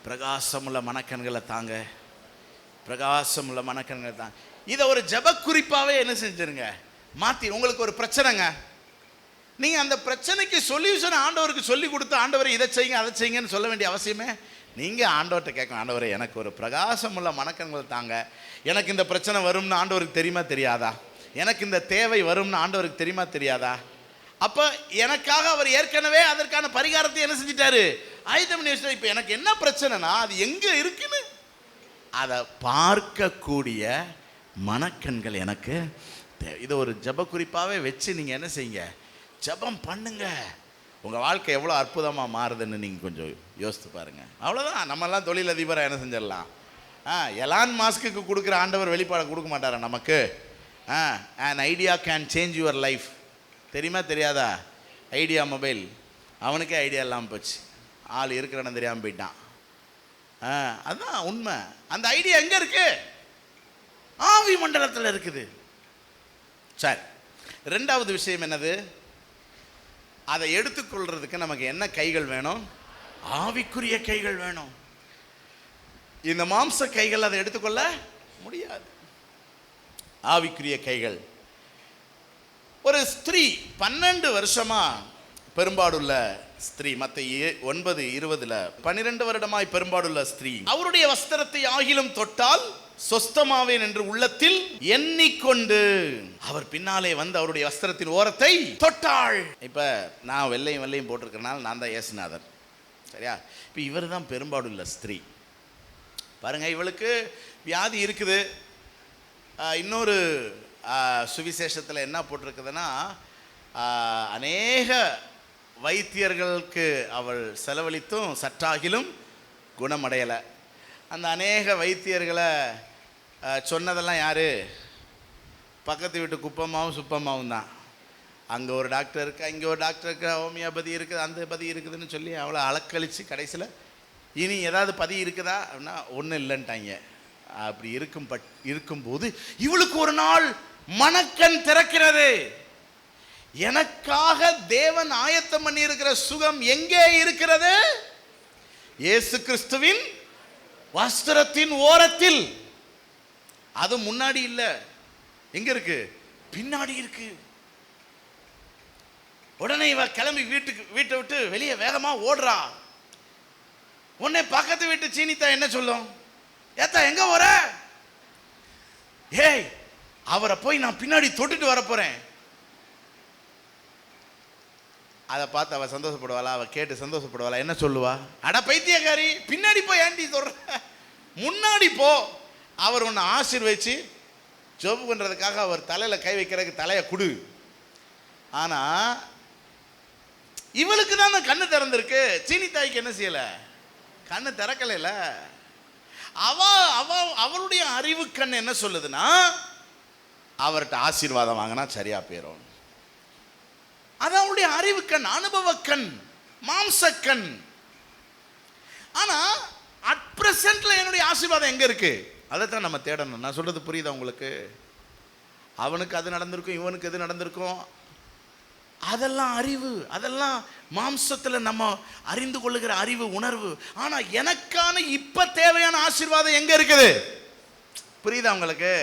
பிரகாசமுள்ள மனக்கண்களை தாங்க, பிரகாசமுள்ள மனக்கண்களை தாங்க. இதை ஒரு ஜெப குறிப்பாகவே என்ன செஞ்சிருங்க, மாற்றி. உங்களுக்கு ஒரு பிரச்சனைங்க, நீங்கள் அந்த பிரச்சனைக்கு சொல்யூஷன் ஆண்டவருக்கு சொல்லி கொடுத்து, ஆண்டவரை இதை செய்யுங்க அதை செய்யுங்கன்னு சொல்ல வேண்டிய அவசியமே. நீங்கள் ஆண்டவர்கிட்ட கேட்கணும், ஆண்டவரை எனக்கு ஒரு பிரகாசமுள்ள மனக்கண்கள் தாங்க. எனக்கு இந்த பிரச்சனை வரும்னு ஆண்டவருக்கு தெரியுமா தெரியாதா? எனக்கு இந்த தேவை வரும்னு ஆண்டவருக்கு தெரியுமா தெரியாதா? அப்போ எனக்காக அவர் ஏற்கனவே அதற்கான பரிகாரத்தை என்ன செஞ்சிட்டாரு, ஆயுதம் பண்ணி வச்சுட்டாரு. இப்போ எனக்கு என்ன பிரச்சனைனா அது எங்கே இருக்குன்னு அதை பார்க்கக்கூடிய மனக்கண்கள் எனக்கு தேவை. இதை ஒரு ஜப குறிப்பாகவே வச்சு நீங்கள் என்ன செய்யுங்க, ஜபம் பண்ணுங்க. உங்கள் வாழ்க்கை எவ்வளோ அற்புதமாக மாறுதுன்னு நீங்கள் கொஞ்சம் யோசித்து பாருங்கள். அவ்வளோதான். நம்மெல்லாம் தொழிலதிபராக என்ன செஞ்சிடலாம். எலான் மாஸ்க்கு கொடுக்குற ஆண்டவர் வெளிப்பாடு கொடுக்க மாட்டாரா நமக்கு? an idea can change your life. தெரியுமா தெரியாதா? ஐடியா மொபைல், அவனுக்கே ஐடியா இல்லாமல் போச்சு. ஆள் இருக்கிற இடம் தெரியாமல் போயிட்டான். அதுதான் உண்மை. அந்த ஐடியா எங்கே இருக்கு? ஆவி மண்டலத்தில் இருக்குது. சரி, ரெண்டாவது விஷயம் என்னது? அதை எடுத்துக்கொள்றதுக்கு நமக்கு என்ன கைகள் வேணும்? ஆவிக்குரிய கைகள் வேணும். இந்த மாம்ச கைகள் அதை எடுத்துக்கொள்ள முடியாது. ஆவிக்குரிய கைகள். ஒரு ஸ்திரீ 12 வருஷமா பெரும்பாடுள்ள ஸ்திரீ, மத்தேயு 9:20 12 வருடமாய் பெரும்பாடுள்ள ஸ்திரீ, அவருடைய வஸ்திரத்தை ஆகிலும் தொட்டால் சொஸ்தமாவேன் என்று உள்ளத்தில் எண்ணிக்கொண்டு அவர் பின்னாலே வந்து அவருடைய வஸ்திரத்தின் ஓரத்தை தொட்டாள். இப்ப நான் வெள்ளையும் போட்டிருக்கிறனால நான் தான் இயேசுநாதர். சரியா? இப்போ இவர் தான் பெரும்பாடுள்ள ஸ்திரீ. பாருங்க, இவளுக்கு வியாதி இருக்குது. இன்னொரு சுவிசேஷத்தில் என்ன போட்டிருக்குதுன்னா, அநேக வைத்தியர்களுக்கு அவள் செலவழித்தும் சற்றாகிலும் குணமடையலை. அந்த அநேக வைத்தியர்களை சொன்னதெல்லாம் யார்? பக்கத்து வீட்டு குப்பம்மாவும் சுப்பம்மாவும் தான். அங்கே ஒரு டாக்டர் இருக்கா, இங்கே ஒரு டாக்டர் இருக்கா, ஹோமியோபதி இருக்குது, அந்த பதி இருக்குதுன்னு சொல்லி அவளை அலக்கழித்து கடைசியில் இனி ஏதாவது பதி இருக்குதா அப்படின்னா ஒன்றும் இல்லைன்ட்டாங்க. அப்படி இருக்கும்போது இவளுக்கு ஒரு நாள் மனக்கண் திறக்கிறது. எனக்காக தேவன் ஆயத்தம் பண்ணி இருக்கிற சுகம் எங்கே இருக்கிறது? இயேசு கிறிஸ்துவின் வஸ்திரத்தின் ஓரத்தில். அது முன்னாடி இல்லை, எங்க இருக்கு? பின்னாடி இருக்கு. உடனே இவ கிளம்பி வீட்டை விட்டு வெளியே வேகமா ஓடுறா. உடனே பக்கத்து வீட்டு சீனித்தா என்ன சொல்லும்? ஏத்தா எங்க வர? ஏய், அவரை போய் நான் பின்னாடி தொட்டுட்டு வர போறேன். அதை பார்த்து அவ சந்தோஷப்படுவாளா? அவ கேட்டு சந்தோஷப்படுவாளா? என்ன சொல்லுவா? அட பைத்தியக்காரி, பின்னாடி போய் ஆண்டி சொல்ற, முன்னாடி போ. அவர் உன்னை ஆசீர்வதிச்சு ஜெபம் பண்றதுக்காக அவர் தலையில கை வைக்கிறதுக்கு தலையை குடு. ஆனா இவளுக்கு தான் கண்ணு திறந்திருக்கு. சீனி தாய்க்கு என்ன செய்யல? கண்ணு திறக்கல. அவருடைய அறிவு கண் என்ன சொல்லுதுன்னா, அவர்கிட்ட ஆசீர்வாதம் வாங்கினா சரியா போயிடும். அது அவருடைய அறிவு கண், அனுபவ கண், மாம்சக்கண். ஆனா அட் பிரசன்ட்ல என்னுடைய ஆசீர்வாதம் எங்க இருக்கு? அதைத்தான் நம்ம தேடணும். நான் சொல்றது புரியுதா உங்களுக்கு? அவனுக்கு அது நடந்திருக்கும், இவனுக்கு எது நடந்திருக்கும், அதெல்லாம் அறிவு, அதெல்லாம் மாம்சத்துல நம்ம அறிந்து கொள்ளுகிற அறிவு, உணர்வு. ஆனா எனக்கான இப்ப தேவையான ஆசீர்வாதம் எங்க இருக்குது? புரியுதா உங்களுக்கு?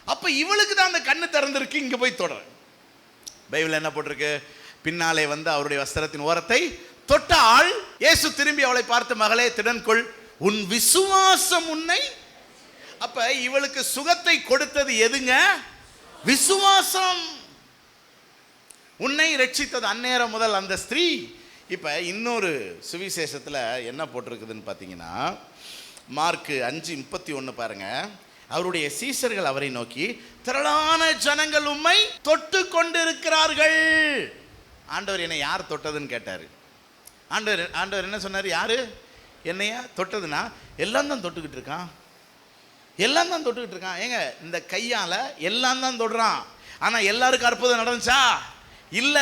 அப்ப இவளுக்கு தான் அந்த கண்ணு திறந்திருக்கு. இங்க போய் தொடர. பைபிள் என்ன போட்டிருக்கு? பின்னாலே வந்து அவருடைய வஸ்திரத்தின் ஓரத்தை தொட்டால், இயேசு திரும்பி அவளை பார்த்து, மகளே திடன்கொள், உன் விசுவாசம் உன்னை. அப்ப இவளுக்கு சுகத்தை கொடுத்தது எதுங்க? விசுவாசம். உன்னை ரட்சித்தது அந்நேரம் முதல் அந்த ஸ்திரீ. இப்ப இன்னொரு சுவிசேஷத்துல என்ன போட்டிருக்குதுன்னு பாத்தீங்கன்னா, மார்க் 5:31 பாருங்க. அவருடைய சீஷர்கள் அவரை நோக்கி, திரளான ஜனங்கள் உம்மை தொட்டு கொண்டிருக்கிறார்கள். ஆண்டவர், என்னை யார் தொட்டதுன்னு கேட்டாரு. ஆண்டவர் என்ன சொன்னார்? யாரு என்னையா தொட்டதுன்னா, எல்லாம் தான் தொட்டுக்கிட்டு இருக்கான், எல்லாம் தான் தொட்டுக்கிட்டு இருக்கான். ஏங்க, இந்த கையால எல்லாம் தான் தொடுறான். ஆனா எல்லாருக்கும் அற்புதம் நடந்துச்சா? இல்ல.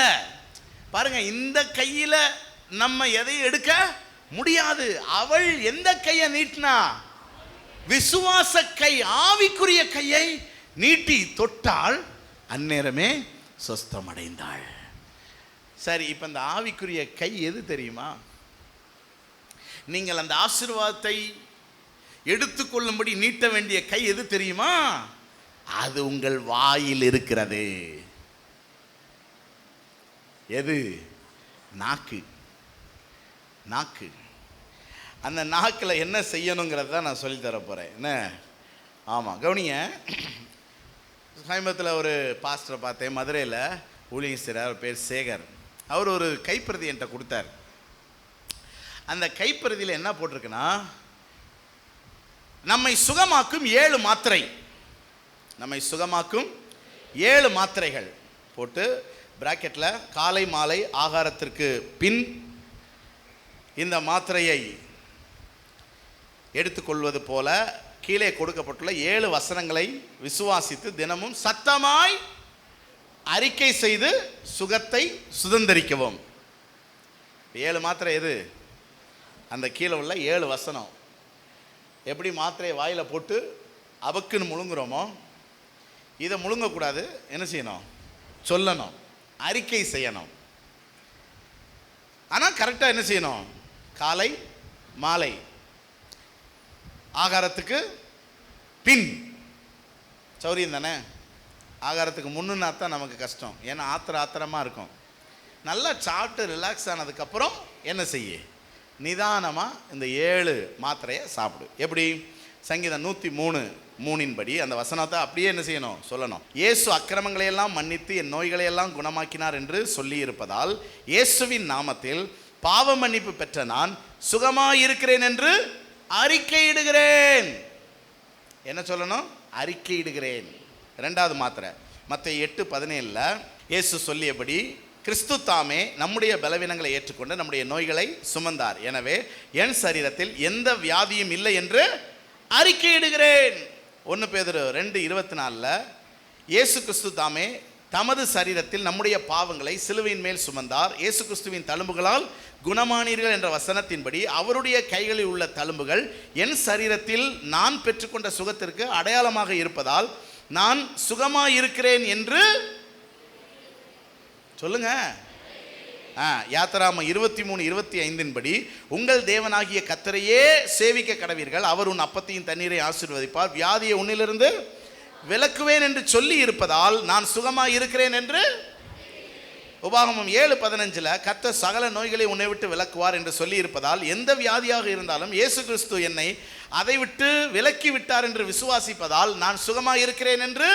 பாருங்க, இந்த கையில நம்ம எதையும் எடுக்க முடியாது. அவள் எந்த கையை நீட்டினா? விசுவாச கை, ஆவிக்குரிய கையை நீட்டி தொட்டால் அந்நேரமே சொஸ்தம் அடைந்தாள். சரி, இப்ப இந்த ஆவிக்குரிய கை எது தெரியுமா? நீங்கள் அந்த ஆசீர்வாதத்தை எடுத்துக்கொள்ளும்படி நீட்ட வேண்டிய கை எது தெரியுமா? அது உங்கள் வாயில் இருக்கிறது. எது? நாக்கு. நாக்கு. அந்த நாக்கில் என்ன செய்யணுங்கிறத நான் சொல்லி தர போகிறேன். என்ன? ஆமாம், கவனிங்க. சமீபத்தில் ஒரு பாஸ்டரை பார்த்தேன், மதுரையில் ஊழியம் செய்கிறார். அவர் பேர் சேகர். அவர் ஒரு கைப்பிரதி என்கிட்ட கொடுத்தார். அந்த கைப்பிரதியில் என்ன போட்டிருக்குன்னா, நம்மை சுகமாக்கும் 7 மாத்திரை, நம்மை சுகமாக்கும் 7 மாத்திரைகள் போட்டு பிராக்கெட்டில், காலை மாலை ஆகாரத்திற்கு பின் இந்த மாத்திரையை எடுத்துக்கொள்வது போல கீழே கொடுக்கப்பட்டுள்ள 7 வசனங்களை விசுவாசித்து தினமும் சத்தமாய் அறிக்கை செய்து சுகத்தை சுதந்தரிக்கவும். 7 மாத்திரை எது? அந்த கீழே உள்ள 7 வசனம். எப்படி மாத்திரையை வாயில போட்டு அபக்குன்னு முழுங்குறோமோ, இதை முழுங்கக்கூடாது. என்ன செய்யணும்? சொல்லணும், அறிக்கை செய்யணும். ஆனால் கரெக்டாக என்ன செய்யணும்? காலை மாலை ஆகாரத்துக்கு பின். சௌரியம் தானே? ஆகாரத்துக்கு முன்னுன்னா தான் நமக்கு கஷ்டம். ஏன்னா ஆத்திரமாக இருக்கும். நல்லா சாப்பிட்டு ரிலாக்ஸ் ஆனதுக்கப்புறம் என்ன செய்ய? நிதானமாக இந்த 7 மாத்திரையை சாப்பிடு. எப்படி? சங்கீதம் 103:3 படி அந்த வசனத்தை அப்படியே என்ன செய்யணும்? சொல்லணும். இயேசு அக்கிரமங்களையெல்லாம் மன்னித்து என் நோய்களையெல்லாம் குணமாக்கினார் என்று சொல்லி இருப்பதால், இயேசுவின் நாமத்தில் பாவ மன்னிப்பு பெற்ற நான் சுகமாயிருக்கிறேன் என்று அறிக்கையிடுகிறேன். என்ன சொல்லணும்? அறிக்கையிடுகிறேன். இரண்டாவது மாத்திரை மத்தேயு 8:17 இயேசு சொல்லியபடி கிறிஸ்து தாமே நம்முடைய பலவீனங்களை ஏற்றுக்கொண்டு நம்முடைய நோய்களை சுமந்தார். எனவே என் சரீரத்தில் எந்த வியாதியும் இல்லை என்று அறிக்கையிடுகிறேன். 1 பேதுரு 2:24 இயேசு கிறிஸ்து தாமே தமது சரீரத்தில் நம்முடைய பாவங்களை சிலுவையின் மேல் சுமந்தார். இயேசு கிறிஸ்துவின் தழும்புகளால் குணமானீர்கள் என்ற வசனத்தின்படி அவருடைய கைகளில் உள்ள தழும்புகள் என் சரீரத்தில் நான் பெற்றுக்கொண்ட சுகத்திற்கு அடையாளமாக இருப்பதால் நான் சுகமாயிருக்கிறேன் என்று சொல்லுங்க. யாத்திராம 23:25 படி உங்கள் தேவனாகிய கர்த்தரையே சேவிக்க கடவீர்கள், அவர் உன் அப்பத்தையும் தண்ணீரை ஆசீர்வதிப்பார், வியாதியை உன்னிலிருந்து விலக்குவேன் என்று சொல்லி இருப்பதால் நான் சுகமாய் இருக்கிறேன் என்று. உபாகமம் 7:15 கர்த்தர் சகல நோய்களை உன்னை விட்டு விலக்குவார் என்று சொல்லி இருப்பதால் எந்த வியாதியாக இருந்தாலும் இயேசு கிறிஸ்து என்னை அதை விட்டு விலக்கி விட்டார் என்று விசுவாசிப்பதால் நான் சுகமாய் இருக்கிறேன் என்று.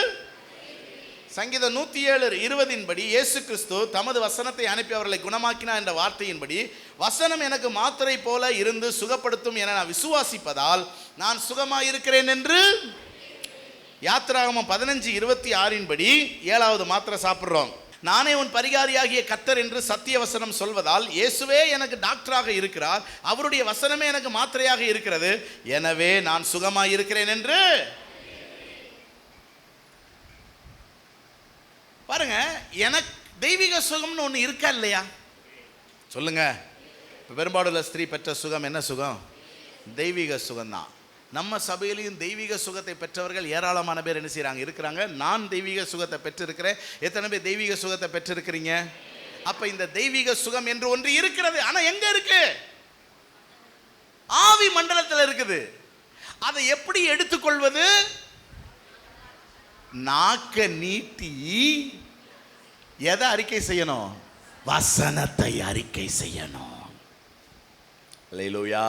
சங்கீதம் 107:20 படி இயேசு கிறிஸ்து தமது வசனத்தை அனுப்பி அவர்களை குணமாக்கினார் என்ற வார்த்தையின்படி வசனம் எனக்கு மாத்திரை போல இருந்து சுகப்படுத்தும் என நான் விசுவாசிப்பதால் நான் சுகமாய் இருக்கிறேன் என்று. யாத்திராகமம் 15:26 படி 7வது மாத்திரை சாப்பிட்றோம். நானே உன் பரிகாரியாகிய கர்த்தர் என்று சத்திய வசனம் சொல்வதால் இயேசுவே எனக்கு டாக்டராக இருக்கிறார், அவருடைய வசனமே எனக்கு மாத்திரையாக இருக்கிறது, எனவே நான் சுகமாய் இருக்கிறேன் என்று. பாருங்க, எனக்கு தெய்வீக சுகம்னு ஒன்று இருக்கா இல்லையா? சொல்லுங்க. பெரும்பாலுள்ள ஸ்திரீ பெற்ற சுகம் என்ன சுகம்? தெய்வீக சுகம்தான். நம்ம சபையிலையும் தெய்வீக சுகத்தை பெற்றவர்கள் ஏராளமான பேர் என்ன செய்கிறாங்க? இருக்கிறாங்க. நான் தெய்வீக சுகத்தை பெற்றிருக்கிறேன். எத்தனை பேர் தெய்வீக சுகத்தை பெற்றிருக்கிறீங்க? அப்ப இந்த தெய்வீக சுகம் என்று ஒன்று இருக்கிறது. ஆனா எங்க இருக்கு? ஆவி மண்டலத்தில் இருக்குது. அதை எப்படி எடுத்துக்கொள்வது? நாக்க நீட்டி எதை அறிக்கை செய்யணும்? வசனத்தை அறிக்கை செய்யணும். அல்லேலூயா.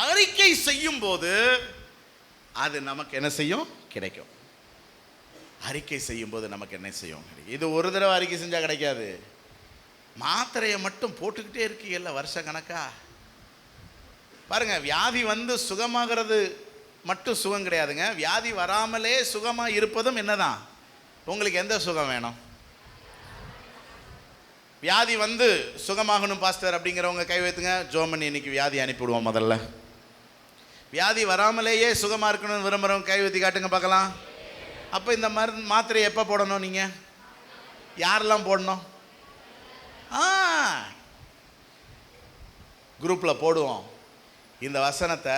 அறிக்கை செய்யும் போது அது நமக்கு என்ன செய்யும்? கிடைக்கும். அறிக்கை செய்யும் போது நமக்கு என்ன செய்யும்? இது ஒரு தடவை அறிக்கை செஞ்சா கிடைக்காது. மாத்திரையை மட்டும் போட்டுக்கிட்டே இருக்கீங்கல்ல வருஷ கணக்கா. பாருங்க, வியாதி வந்து சுகமாகிறது மட்டும் சுகம் கிடையாதுங்க. வியாதி வராமலே சுகமாக இருப்பதும் என்னதான்? உங்களுக்கு எந்த சுகம் வேணும்? வியாதி வந்து சுகமாகணும் பாஸ்டர் அப்படிங்கிறவங்க கை வைத்துங்க. ஜோமன் இன்னைக்கு வியாதி அனுப்பிவிடுவோம். முதல்ல வியாதி வராமலேயே சுகமாக இருக்கணும்னு விரும்புகிறவங்க கை வைத்து காட்டுங்க பார்க்கலாம். அப்போ இந்த மாத்திரையை எப்போ போடணும்? நீங்கள் யாரெல்லாம் போடணும்? குரூப்பில் போடுவோம். இந்த வசனத்தை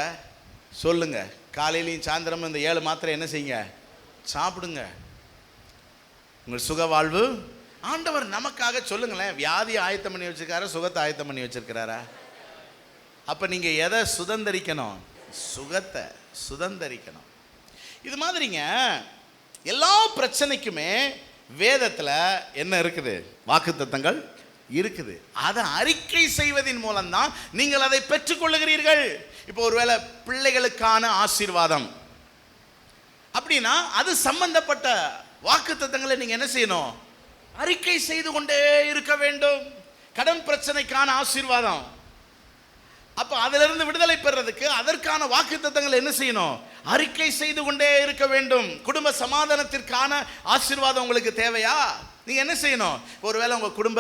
சொல்லுங்க. காலையிலையும் சாயந்தரமும் இந்த 7 மாத்திரை என்ன செய்யுங்க? சாப்பிடுங்க. உங்கள் சுக வாழ்வு ஆண்டவர் நமக்காக. சொல்லுங்களேன், வியாதி ஆயத்தம் பண்ணி வச்சிருக்காரா? சுகத்தை ஆயத்தம் பண்ணி வச்சிருக்கிறாரா? அப்போ நீங்கள் எதை சுதந்திரிக்கணும்? சுகத்தை சுதந்திரிக்கணும். இது மாதிரிங்க எல்லா பிரச்சனைக்குமே வேதத்தில் என்ன இருக்குது? வாக்குத்தத்தங்கள் இருக்குது. அதை அறிக்கை செய்வதன் மூலம்தான் நீங்கள் அதை பெற்றுக்கொள்ளுகிறீர்கள். இப்போ ஒருவேளை பிள்ளைகளுக்கான ஆசீர்வாதம் அப்படின்னா அது சம்பந்தப்பட்ட வாக்குத்தத்தங்களை நீங்க என்ன செய்யணும்? அறிக்கை செய்து கொண்டே இருக்க வேண்டும். கடன் பிரச்சனைக்கான ஆசீர்வாதம், அப்ப அதிலிருந்து விடுதலை பெறதுக்கு அதற்கான வாக்குத்தத்தங்களை என்ன செய்யணும்? அறிக்கை செய்து கொண்டே இருக்க வேண்டும். குடும்ப சமாதானத்திற்கான ஆசீர்வாதம் உங்களுக்கு தேவையா? நீங்க என்ன செய்யணும்? ஒருவேளை உங்க குடும்ப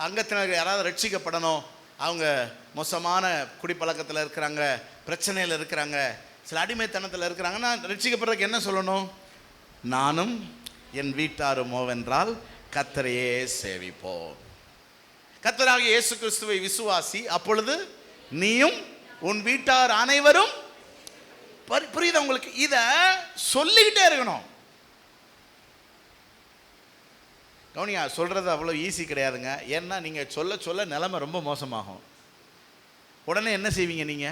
அங்கத்தினர் யாராவது ரட்சிக்கப்படணும், அவங்க மோசமான குடிப்பழக்கத்தில் இருக்கிறாங்க, பிரச்சனையில் இருக்கிறாங்க, சில அடிமைத்தனத்தில் இருக்கிறாங்கன்னா ரட்சிக்கப்படுறதுக்கு என்ன சொல்லணும்? நானும் என் வீட்டாருமோ வென்றால் கர்த்தரையே சேவிப்போம். கர்த்தராகிய இயேசு கிறிஸ்துவை விசுவாசி, அப்பொழுது நீயும் உன் வீட்டார் அனைவரும். புரியுதா உங்களுக்கு? இத சொல்லிக்கிட்டே இருக்கணும். கவுனியா, சொல்றது அவ்வளோ ஈஸி கிடையாதுங்க. ஏன்னா நீங்க சொல்ல சொல்ல நிலைமை ரொம்ப மோசமாகும். உடனே என்ன செய்வீங்க நீங்க?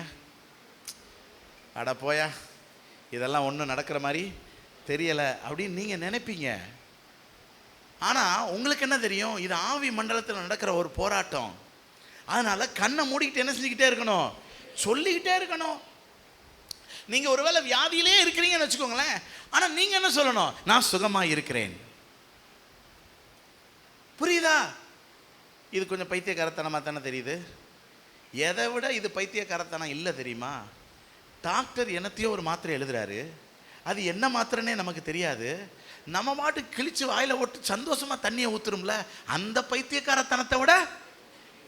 அட போயா, இதெல்லாம் ஒன்றும் நடக்கிற மாதிரி தெரியலை அப்படின்னு நீங்க நினைப்பீங்க. ஆனா உங்களுக்கு என்ன தெரியும்? இது ஆவி மண்டலத்தில் நடக்கிற ஒரு போராட்டம். அதனால கண்ணை மூடிக்கிட்டு என்ன செஞ்சுக்கிட்டே இருக்கணும்? சொல்லிக்கிட்டே இருக்கணும். நீங்க ஒருவேளை வியாதியிலே இருக்கிறீங்கன்னு வச்சுக்கோங்களேன், ஆனா நீங்க என்ன சொல்லணும்? நான் சுகமா இருக்கிறேன். புரியுதா? இது கொஞ்சம் பைத்தியக்காரத்தனமாக தானே தெரியுது. எதை விட இது பைத்தியக்காரத்தனம் இல்லை தெரியுமா? டாக்டர் என்னத்தையோ ஒரு மாத்திரை எழுதுறாரு, அது என்ன மாத்திரைன்னே நமக்கு தெரியாது. நம்ம பாட்டு கிழிச்சு வாயில ஓட்டு சந்தோஷமா தண்ணியை ஊத்துரும்ல. அந்த பைத்தியக்காரத்தனத்தை விட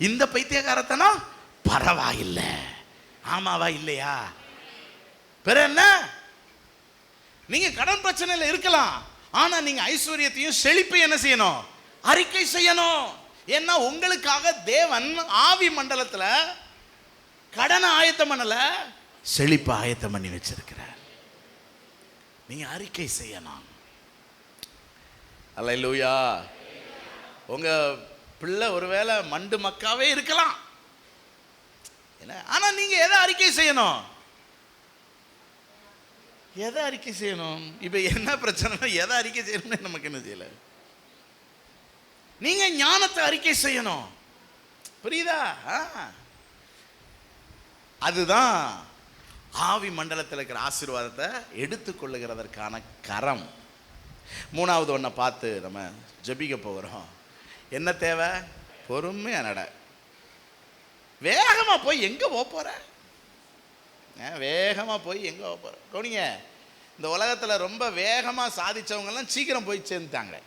இந்த பைத்தியக்காரத்தனம் பரவாயில்லை. ஆமாவா இல்லையா? பிற என்ன? நீங்க கடன் பிரச்சனையில் இருக்கலாம், ஆனா நீங்க ஐஸ்வர்யத்தையும் செழிப்பையும் என்ன செய்யணும்? அறிக்கை செய்யணும். ஏன்னா உங்களுக்காக தேவன் ஆவி மண்டலத்துல கடனை ஆயத்தம் பண்ணல, செழிப்பை ஆயத்தம் பண்ணி வச்சிருக்கிறார். நீங்க அறிக்கை செய்யணும். அல்லேலூயா. உங்க பிள்ளை ஒருவேளை மண்டு மக்காவே இருக்கலாம், ஆனா நீங்க எதை அறிக்கை செய்யணும்? எதை அறிக்கை செய்யணும்? இப்ப என்ன பிரச்சனை? எதை அறிக்கை செய்யணும்னு நமக்கு என்ன செய்யல. நீங்க ஞானத்தை அறிக்கை செய்யணும். புரியுதா? அதுதான் ஆவி மண்டலத்தில் இருக்கிற ஆசீர்வாதத்தை எடுத்துக்கொள்ளுகிறதற்கான கரம். மூணாவது ஒன்றை பார்த்து நம்ம ஜெபிக்க போகிறோம். என்ன தேவை? பொறுமையா நட. வேகமா போய் எங்க போற? வேகமா போய் எங்க போற? கவனிங்க, இந்த உலகத்தில் ரொம்ப வேகமா சாதிச்சவங்கெல்லாம் சீக்கிரம் போய் சேர்ந்துட்டாங்க.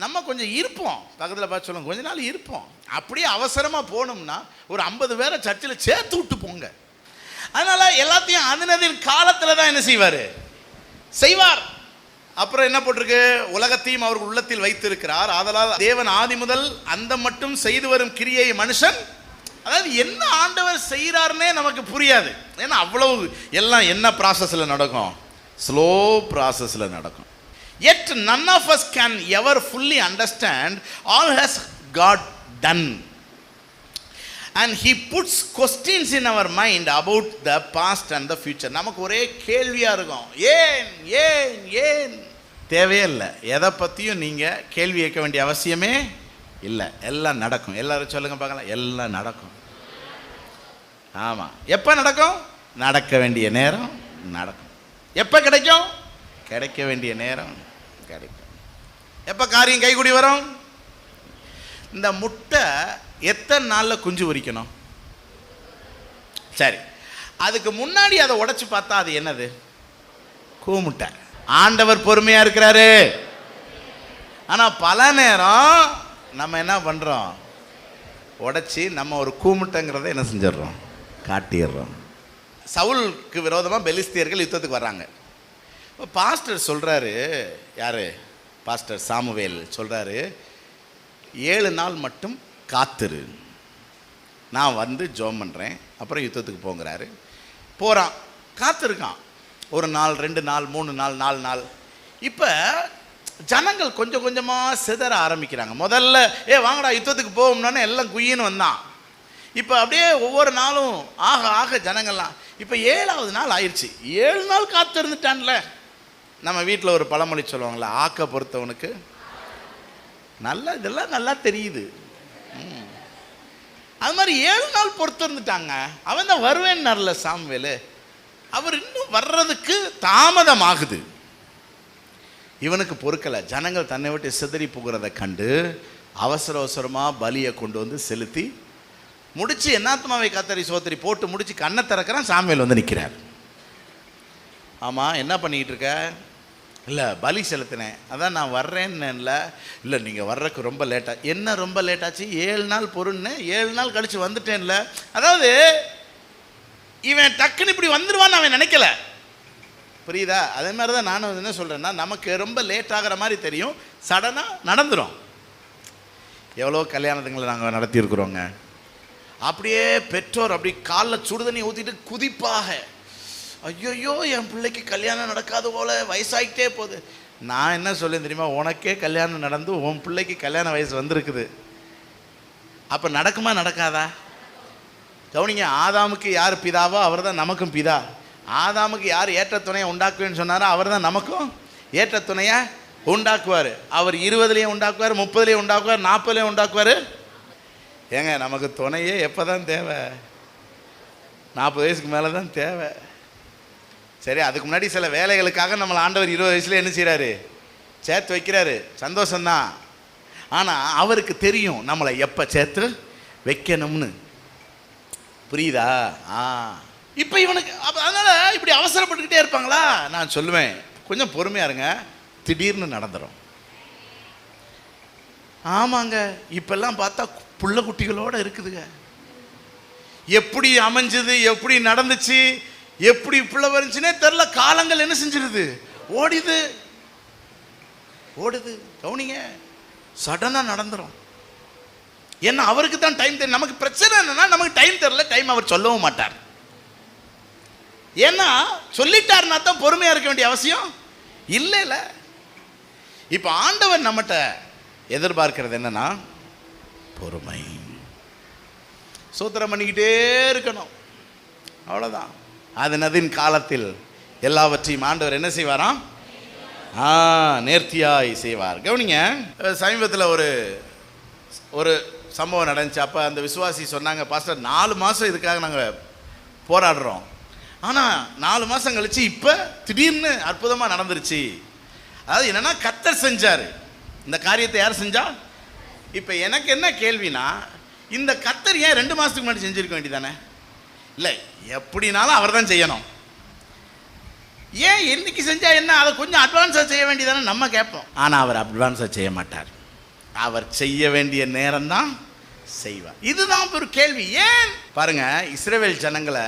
நம்ம கொஞ்சம் இருப்போம், பக்கத்தில் பார்த்து சொல்லுங்க, கொஞ்ச நாள் இருப்போம். அப்படியே அவசரமாக போகணும்னா ஒரு 50 பேரை சர்ச்சில் சேர்த்து விட்டு போங்க. அதனால எல்லாத்தையும் அதனதின் காலத்தில் தான் என்ன செய்வார். அப்புறம் என்ன போட்டிருக்கு? உலகத்தையும் அவர் உள்ளத்தில் வைத்திருக்கிறார், ஆதலால் தேவன் ஆதி முதல் அந்த மட்டும் செய்து வரும் கிரியை மனுஷன். அதாவது என்ன ஆண்டவர் செய்கிறாருன்னே நமக்கு புரியாது. ஏன்னா அவ்வளவு எல்லாம் என்ன ப்ராசஸில் நடக்கும்? ஸ்லோ ப்ராசஸில் நடக்கும். Yet none of us can ever fully understand all has God done. And he puts questions in our mind about the past and the future. நமக்கு ஒரே கேள்வியா இருக்கும். ஏன் ஏன் ஏன்? தேவையே இல்லை. எதை பற்றியும் நீங்கள் கேள்வி கேட்க வேண்டிய அவசியமே இல்லை. எல்லாம் நடக்கும். எல்லாரும் சொல்லுங்க பார்க்கலாம். எல்லாம் நடக்கும். ஆமாம். எப்போ நடக்கும்? நடக்க வேண்டிய நேரம் நடக்கும். எப்போ கிடைக்கும்? கிடைக்க வேண்டிய நேரம் கிடைக்கும். எப்போ காரியம் கைகூடி வரும்? இந்த முட்டை எத்தனை நாளில் குஞ்சு பொரிக்கணும்? சரி, அதுக்கு முன்னாடி அதை உடைச்சு பார்த்தா அது என்னது? கூமுட்டை. ஆண்டவர் பொறுமையா இருக்கிறாரு. ஆனா பல நேரம் நம்ம என்ன பண்றோம்? உடைச்சி நம்ம ஒரு கூமுட்டைங்கிறத என்ன செஞ்சிடறோம்? காட்டிடுறோம். சவுலுக்கு விரோதமாக பெலிஸ்தியர்கள் யுத்தத்துக்கு வர்றாங்க. பாஸ்டர் சொல்றாரு, யாரு? பாஸ்டர் சாமுவேல் சொல்றாரு, 7 நாள் மட்டும் காத்துரு, நான் வந்து ஜெபம் பண்ணுறேன், அப்புறம் யுத்தத்துக்கு போங்கிறாரு. போகிறான், காத்திருக்கான். 1 நாள், 2 நாள், 3 நாள், 4 நாள். இப்போ ஜனங்கள் கொஞ்சம் கொஞ்சமாக சிதற ஆரம்பிக்கிறாங்க. முதல்ல வாங்கடா யுத்தத்துக்கு போவோம்னானே எல்லாம் குயின்னு வந்தான். இப்போ அப்படியே ஒவ்வொரு நாளும் ஆக ஆக ஜனங்கள்லாம். இப்போ 7ஆவது நாள் ஆயிடுச்சு. 7 நாள் காத்து இருந்துட்டான்ல. நம்ம வீட்டில் ஒரு பழமொழி சொல்லுவாங்களா, ஆக்க பொறுத்தவனுக்கு நல்லா, இதெல்லாம் நல்லா தெரியுது. அது மாதிரி 7 நாள் பொறுத்து இருந்துட்டாங்க. அவன் தான் வருவேன்னார்ல சாமுவேல், அவர் இன்னும் வர்றதுக்கு தாமதம் ஆகுது. இவனுக்கு பொறுக்கலை. ஜனங்கள் தன்னை விட்டு சிதறி போகிறத கண்டு அவசர அவசரமாக பலியை கொண்டு வந்து செலுத்தி முடிச்சு என்னாத்மாவை கத்தரி சோத்தரி போட்டு முடிச்சு கண்ணை திறக்கிறான். சாமுவேல் வந்து நிற்கிறார். ஆமாம், என்ன பண்ணிக்கிட்டு இருக்க? இல்லை, பலி செலுத்தினேன், அதான் நான் வர்றேன்னு. இல்லை நீங்கள் வர்றதுக்கு ரொம்ப லேட்டாக. என்ன ரொம்ப லேட்டாச்சு? 7 நாள் பொருள்னு 7 நாள் கழிச்சு வந்துட்டேன்ல. அதாவது இவன் டக்குன்னு இப்படி வந்துடுவான்னு அவன் நினைக்கல. புரியுதா? அதே மாதிரி தான் நானும் என்ன சொல்கிறேன்னா, நமக்கு ரொம்ப லேட் ஆகிற மாதிரி தெரியும், சடனாக நடந்துடும். எவ்வளோ கல்யாணத்துங்களை நாங்கள் நடத்தியிருக்கிறோங்க. அப்படியே பெற்றோர் அப்படி காலில் சுடுதண்ணி ஊற்றிட்டு குதிப்பாக, ஐயோயோ என் பிள்ளைக்கு கல்யாணம் நடக்காது போல, வயசாகிட்டே போகுது. நான் என்ன சொல்லேன் தெரியுமா? உனக்கே கல்யாணம் நடந்து உன் பிள்ளைக்கு கல்யாண வயசு வந்திருக்குது. அப்போ நடக்குமா நடக்காதா? கவனிங்க, ஆதாமுக்கு யார் பிதாவோ அவர் தான் நமக்கும் பிதா. ஆதாமுக்கு யார் ஏற்ற துணையை உண்டாக்குவேன்னு சொன்னாரோ அவர் தான் நமக்கும் ஏற்ற துணையை உண்டாக்குவார். அவர் 20லேயும் உண்டாக்குவார், 30லேயும் உண்டாக்குவார், 40லேயும் உண்டாக்குவார். ஏங்க, நமக்கு துணையே எப்போ தான் தேவை? 40 வயசுக்கு மேலே தான் தேவை. சரி, அதுக்கு முன்னாடி சில வேலைகளுக்காக நம்மளை ஆண்டவர் 20 வயசுல என்ன செய்கிறாரு? சேர்த்து வைக்கிறாரு. சந்தோஷம்தான். ஆனால் அவருக்கு தெரியும் நம்மளை எப்போ சேர்த்து வைக்கணும்னு. புரியுதா? இப்போ இவனுக்கு அதனால் இப்படி அவசரப்பட்டுக்கிட்டே இருப்பாங்களா? நான் சொல்லுவேன், கொஞ்சம் பொறுமையாக இருங்க, திடீர்னு நடந்துடும். ஆமாங்க, இப்பெல்லாம் பார்த்தா புள்ள குட்டிகளோடு இருக்குதுங்க. எப்படி அமைஞ்சது, எப்படி நடந்துச்சு, எப்படி பிள்ளை வந்துச்சுன்னே தெரில. காலங்கள் என்ன செஞ்சிருது, ஓடுது. கவனிங்க, சடனாக நடந்துடும். ஏன்னா அவருக்கு தான் டைம் தெரியும். நமக்கு பிரச்சனை என்னன்னா, நமக்கு டைம் தெரியல, டைம் அவர் சொல்லவும் மாட்டார். ஏன்னா சொல்லிட்டாருன்னா தான் பொறுமையாக இருக்க வேண்டிய அவசியம் இல்லை. இப்போ ஆண்டவர் நம்மகிட்ட எதிர்பார்க்கிறது என்னன்னா பொறுமை. சோத்திரம் பண்ணிக்கிட்டே இருக்கணும், அவ்வளோதான். அதனதின் காலத்தில் எல்லாவற்றையும் ஆண்டவர் என்ன செய்வாராம்? நேர்த்தியாய் செய்வார். கவனிங்க, சமீபத்தில் ஒரு சம்பவம் நடந்துச்சு. அப்போ அந்த விசுவாசி சொன்னாங்க, பாஸ்டர் 4 மாதம் இதுக்காக நாங்கள் போராடுறோம், ஆனால் 4 மாதம் கழிச்சு இப்போ திடீர்னு அற்புதமாக நடந்துருச்சு. அதாவது என்னென்னா கர்த்தர் செஞ்சார் இந்த காரியத்தை. யார் செஞ்சா? இப்போ எனக்கு என்ன கேள்வினா, இந்த கர்த்தர் ஏன் 2 மாதத்துக்கு முன்னாடி செஞ்சுருக்க வேண்டியதானே? இல்லை, எப்படினாலும் அவர் தான் செய்யணும். ஏன் இன்னைக்கு செஞ்சால் என்ன, அதை கொஞ்சம் அட்வான்ஸாக செய்ய வேண்டியதானே நம்ம கேட்போம். ஆனால் அவர் அட்வான்ஸாக செய்ய மாட்டார். அவர் செய்ய வேண்டிய நேரம் தான் செய்வார். இதுதான் ஒரு கேள்வி. ஏன் பாருங்க, இஸ்ரவேல் ஜனங்களை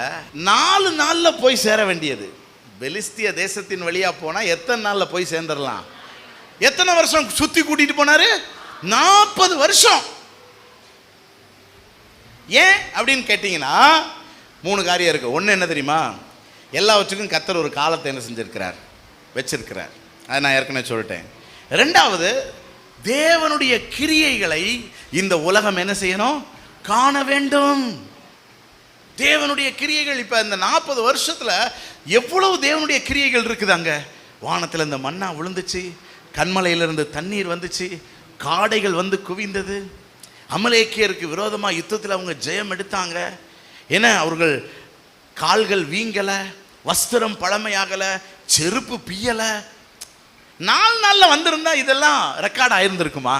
4 நாளில் போய் சேர வேண்டியது. பெலிஸ்திய தேசத்தின் வழியா போனால் எத்தனை நாளில் போய் சேர்ந்துடலாம்? எத்தனை வருஷம் சுற்றி கூட்டிட்டு போனாரு? 40 வருஷம். ஏன் அப்படின்னு கேட்டீங்கன்னா 3 காரியம் இருக்கு. ஒன்று என்ன தெரியுமா? எல்லாவற்றுக்கும் கர்த்தர் ஒரு காலத்தை என்ன செஞ்சிருக்கிறார், வச்சிருக்கிறார். அதை நான் ஏற்கனவே சொல்லிட்டேன். 2வது, தேவனுடைய கிரியைகளை இந்த உலகம் என்ன செய்யணும், காண வேண்டும். தேவனுடைய கிரியைகள் இப்போ இந்த 40 வருஷத்தில் எவ்வளவு தேவனுடைய கிரியைகள் இருக்குது. அங்கே வானத்தில் இந்த மன்னா விழுந்துச்சு, கண்மலையிலிருந்து தண்ணீர் வந்துச்சு, காடைகள் வந்து குவிந்தது, அமலேக்கியருக்கு விரோதமாக யுத்தத்தில் அவங்க ஜெயம் எடுத்தாங்க. ஏன்னா அவர்கள் கால்கள் வீங்கலை, வஸ்திரம் பழமையாகலை, செருப்பு பியலை. 4 நாளில் வந்திருந்தா இதெல்லாம் ரெக்கார்ட் ஆயிருந்திருக்குமா?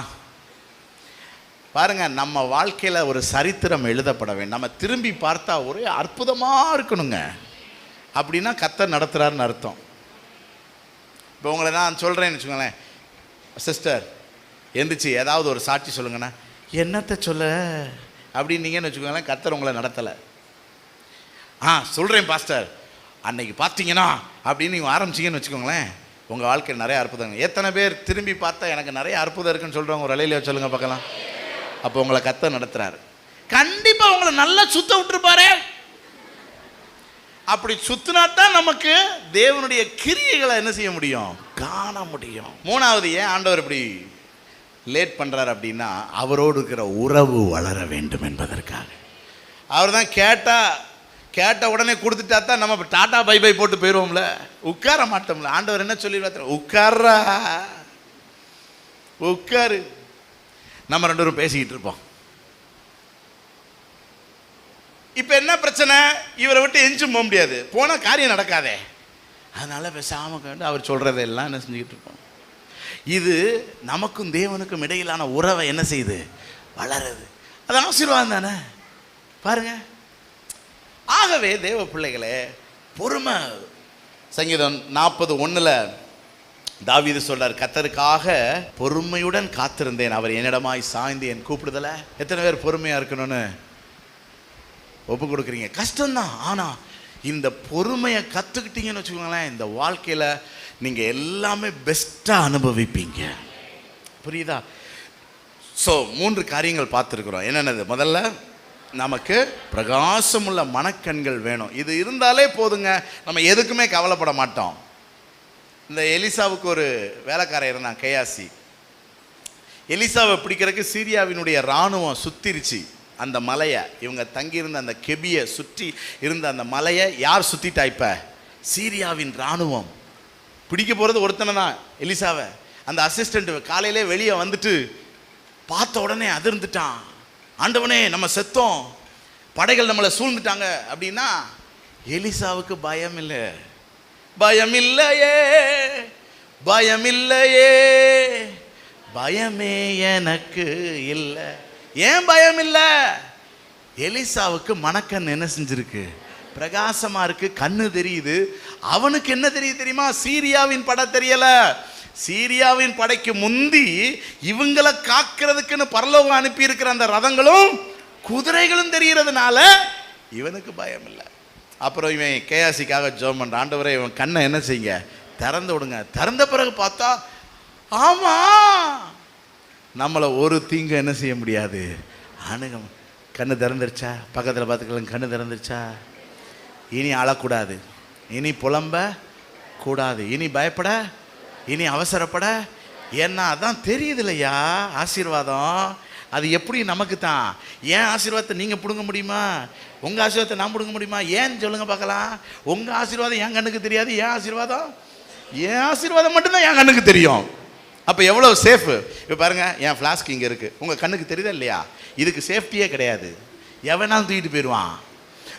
பாருங்க, நம்ம வாழ்க்கையில் ஒரு சரித்திரம் எழுதப்பட வேண்டும். நம்ம திரும்பி பார்த்தா ஒரே அற்புதமாக இருக்கணுங்க. அப்படின்னா கர்த்தர் நடத்துகிறாருன்னு அர்த்தம். இப்போ உங்களை நான் சொல்கிறேன்னு வச்சுக்கோங்களேன், சிஸ்டர் எந்திரிச்சு ஏதாவது ஒரு சாட்சி சொல்லுங்கண்ணா. என்னத்தை சொல்ல அப்படின்னீங்கன்னு வச்சுக்கோங்களேன், கர்த்தர் உங்களை நடத்தலை. சொல்கிறேன் பாஸ்டர், அன்னைக்கு பார்த்தீங்கன்னா அப்படின்னு நீங்கள் ஆரம்பிச்சிங்கன்னு வச்சுக்கோங்களேன், உங்கள் வாழ்க்கையில் நிறைய அற்புதங்க. எத்தனை பேர் திரும்பி பார்த்தா எனக்கு நிறைய அற்புதம் இருக்குன்னு சொல்கிறவங்க ஒரு அலையில சொல்லுங்க பார்க்கலாம். அப்போ உங்களை கர்த்தர் நடத்துகிறாரு. கண்டிப்பாக உங்களை நல்லா சுத்த விட்டுருப்பாரு. அப்படி சுத்தினா தான் நமக்கு தேவனுடைய கிரியைகளை என்ன செய்ய முடியும், காண முடியும். 3வது, ஏன் ஆண்டவர் இப்படி லேட் பண்ணுறார் அப்படின்னா, அவரோடு இருக்கிற உறவு வளர வேண்டும் என்பதற்காக. அவர் தான் கேட்ட உடனே கொடுத்துட்டா தான் நம்ம டாட்டா பை பை போட்டு போயிடுவோம்ல, உட்கார மாட்டோம்ல. ஆண்டவர் என்ன சொல்லிடுவார், உட்கார்றா உட்காரு. நம்ம 2 பேரும் பேசிக்கிட்டு இருப்போம். இப்போ என்ன பிரச்சனை, இவரை விட்டு எஞ்சும் போக முடியாது, போனால் காரியம் நடக்காதே. அதனால பேசாம கண்டு அவர் சொல்கிறதெல்லாம் என்ன செஞ்சுக்கிட்டு இருப்போம். இது நமக்கும் தேவனுக்கும் இடையிலான உறவை என்ன செய்யுது, வளருது. அது ஆசீர்வாதம் தானே பாருங்க. ஆகவே தேவ பிள்ளைகளே, பொறுமை. சங்கீதம் 40:1 தாவீது சொல்றார், கர்த்தருக்காக பொறுமையுடன் காத்திருந்தேன், அவர் என்னிடமாய் சாய்ந்து என் கூப்பிடுதல. எத்தனை பேர் பொறுமையா இருக்கணும்னு ஒப்பு கொடுக்குறீங்க? கஷ்டம்தான். ஆனால் இந்த பொறுமையை கற்றுக்கிட்டீங்கன்னு வச்சுக்கோங்களேன், இந்த வாழ்க்கையில் நீங்கள் எல்லாமே பெஸ்ட்டாக அனுபவிப்பீங்க. புரியுதா? ஸோ 3 காரியங்கள் பார்த்துருக்குறோம். என்னென்னது? முதல்ல, நமக்கு பிரகாசமுள்ள மனக்கண்கள் வேணும். இது இருந்தாலே போதுங்க, நம்ம எதுக்குமே கவலைப்பட மாட்டோம். இந்த எலிசாவுக்கு ஒரு வேலைக்காரர் இருந்தான், கேயாசி. எலிசாவை பிடிக்கிறதுக்கு சீரியாவினுடைய இராணுவம் சுத்திருச்சு அந்த மலையை. இவங்க தங்கியிருந்த அந்த கெபியை சுற்றி இருந்த அந்த மலையை யார் சுற்றிட்டா? இப்போ சீரியாவின் இராணுவம். பிடிக்க போகிறது ஒருத்தனை தான், எலிசாவை. அந்த அசிஸ்டண்ட் காலையிலே வெளியே வந்துட்டு பார்த்த உடனே அதிர்ந்துட்டான். ஆண்டவனே, நம்ம செத்தோம், படைகள் நம்மளை சூழ்ந்துட்டாங்க அப்படின்னா. எலிசாவுக்கு பயம் இல்லை. பயமில்லையே பயமில்லையே பயமே எனக்கு இல்லை. ஏன் பயம் இல்லை? எலிசாவுக்கு மணக்கண் என்ன செஞ்சிருக்கு? பிரகாசமா இருக்கு, கண்ணு தெரியுது. அவனுக்கு என்ன தெரியுது தெரியுமா? சீரியாவின் படை தெரியல. சீரியாவின் படைக்கு முந்தி இவங்களை காக்கிறதுக்குன்னு பரலோகம் அனுப்பி இருக்கிற அந்த ரதங்களும் குதிரைகளும் தெரியறதுனால இவனுக்கு பயம் இல்லை. அப்புறம் இவன் கேயாசிக்காக ஜெபம் பண்றான், ஆண்டவரே இவன் கண்ணை என்ன செய்யுங்க, திறந்து விடுங்க. திறந்த பிறகு பார்த்தா ஆமா, நம்மளை ஒரு தீங்கு என்ன செய்ய முடியாது, அணுக. கண்ணு திறந்துருச்சா? பக்கத்தில் பார்த்துக்கலாம், கண்ணு திறந்துருச்சா? இனி அழக்கூடாது, இனி புலம்ப கூடாது, இனி பயப்பட, இனி அவசரப்பட. ஏன்னா அதான் தெரியுது இல்லையா ஆசீர்வாதம். அது எப்படி நமக்கு தான். ஏன் ஆசீர்வாதத்தை நீங்கள் பிடுங்க முடியுமா? உங்கள் ஆசீர்வாதத்தை நான் பிடுங்க முடியுமா? ஏன்னு சொல்லுங்க பார்க்கலாம். உங்கள் ஆசீர்வாதம் என் கண்ணுக்கு தெரியாது, என் ஆசீர்வாதம் மட்டும்தான் என் கண்ணுக்கு தெரியும். அப்போ எவ்வளோ சேஃபு. இப்போ பாருங்கள், என் ஃப்ளாஸ்க் இங்கே இருக்குது, உங்கள் கண்ணுக்கு தெரியுதா இல்லையா? இதுக்கு சேஃப்டியே கிடையாது, எவனாலும் தூக்கிட்டு போயிடுவான்.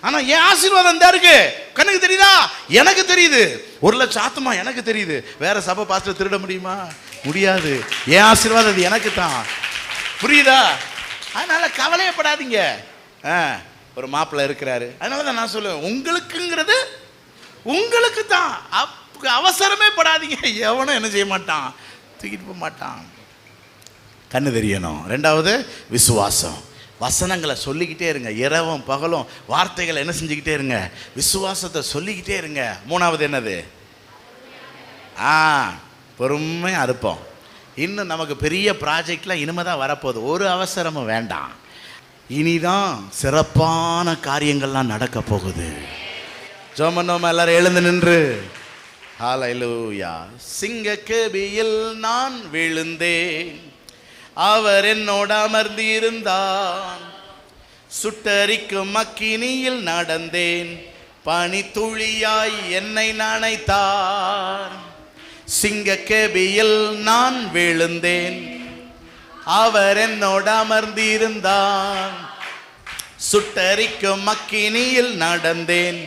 ஆனால் என் ஆசீர்வாதம் தான் இருக்கு, கண்ணுக்கு தெரியுதா? எனக்கு தெரியுது. 1,00,000 ஆத்மா எனக்கு தெரியுது. வேற சபை பாஸ்டர் திருட முடியுமா? முடியாது. என் ஆசீர்வாதம் அது எனக்கு தான். புரியுதா? அதனால கவலையப்படாதீங்க. ஒரு மாப்பிள்ளை இருக்கிறாரு, அதனால தான் நான் சொல்லுவேன், உங்களுக்குங்கிறது உங்களுக்கு தான். அவசரமே படாதீங்க. எவனும் என்ன செய்ய மாட்டான், தூக்கிட்டு போக மாட்டான். கண்ணு தெரியணும். 2வது விசுவாசம். வசனங்களை சொல்லிக்கிட்டே இருங்க, இரவும் பகலும் வார்த்தைகளை என்ன செஞ்சுக்கிட்டே இருங்க, விசுவாசத்தை சொல்லிக்கிட்டே இருங்க. 3வது என்னது? பொறுமையாக அறுப்போம். இன்னும் நமக்கு பெரிய ப்ராஜெக்ட்லாம் இனிமேதான் வரப்போகுது. ஒரு அவசரமும் வேண்டாம். இனிதான் சிறப்பான காரியங்கள்லாம் நடக்க போகுது. ஜோமனோம எல்லாரும் எழுந்து நின்று ஹல்லேலூயா. சிங்கக்கேபியில் நான் விழுந்தேன், அவர் என்னோட அமர்ந்திருந்தார். சுட்டரிக்கும் அக்கினியில் நடந்தேன், பனித்துளியாய் என்னை நனைத்தார். சிங்கக்கேபியில் நான் விழுந்தேன், அவர் என்னோட அமர்ந்திருந்தார். சுட்டரிக்கும் அக்கினியில் நடந்தேன்,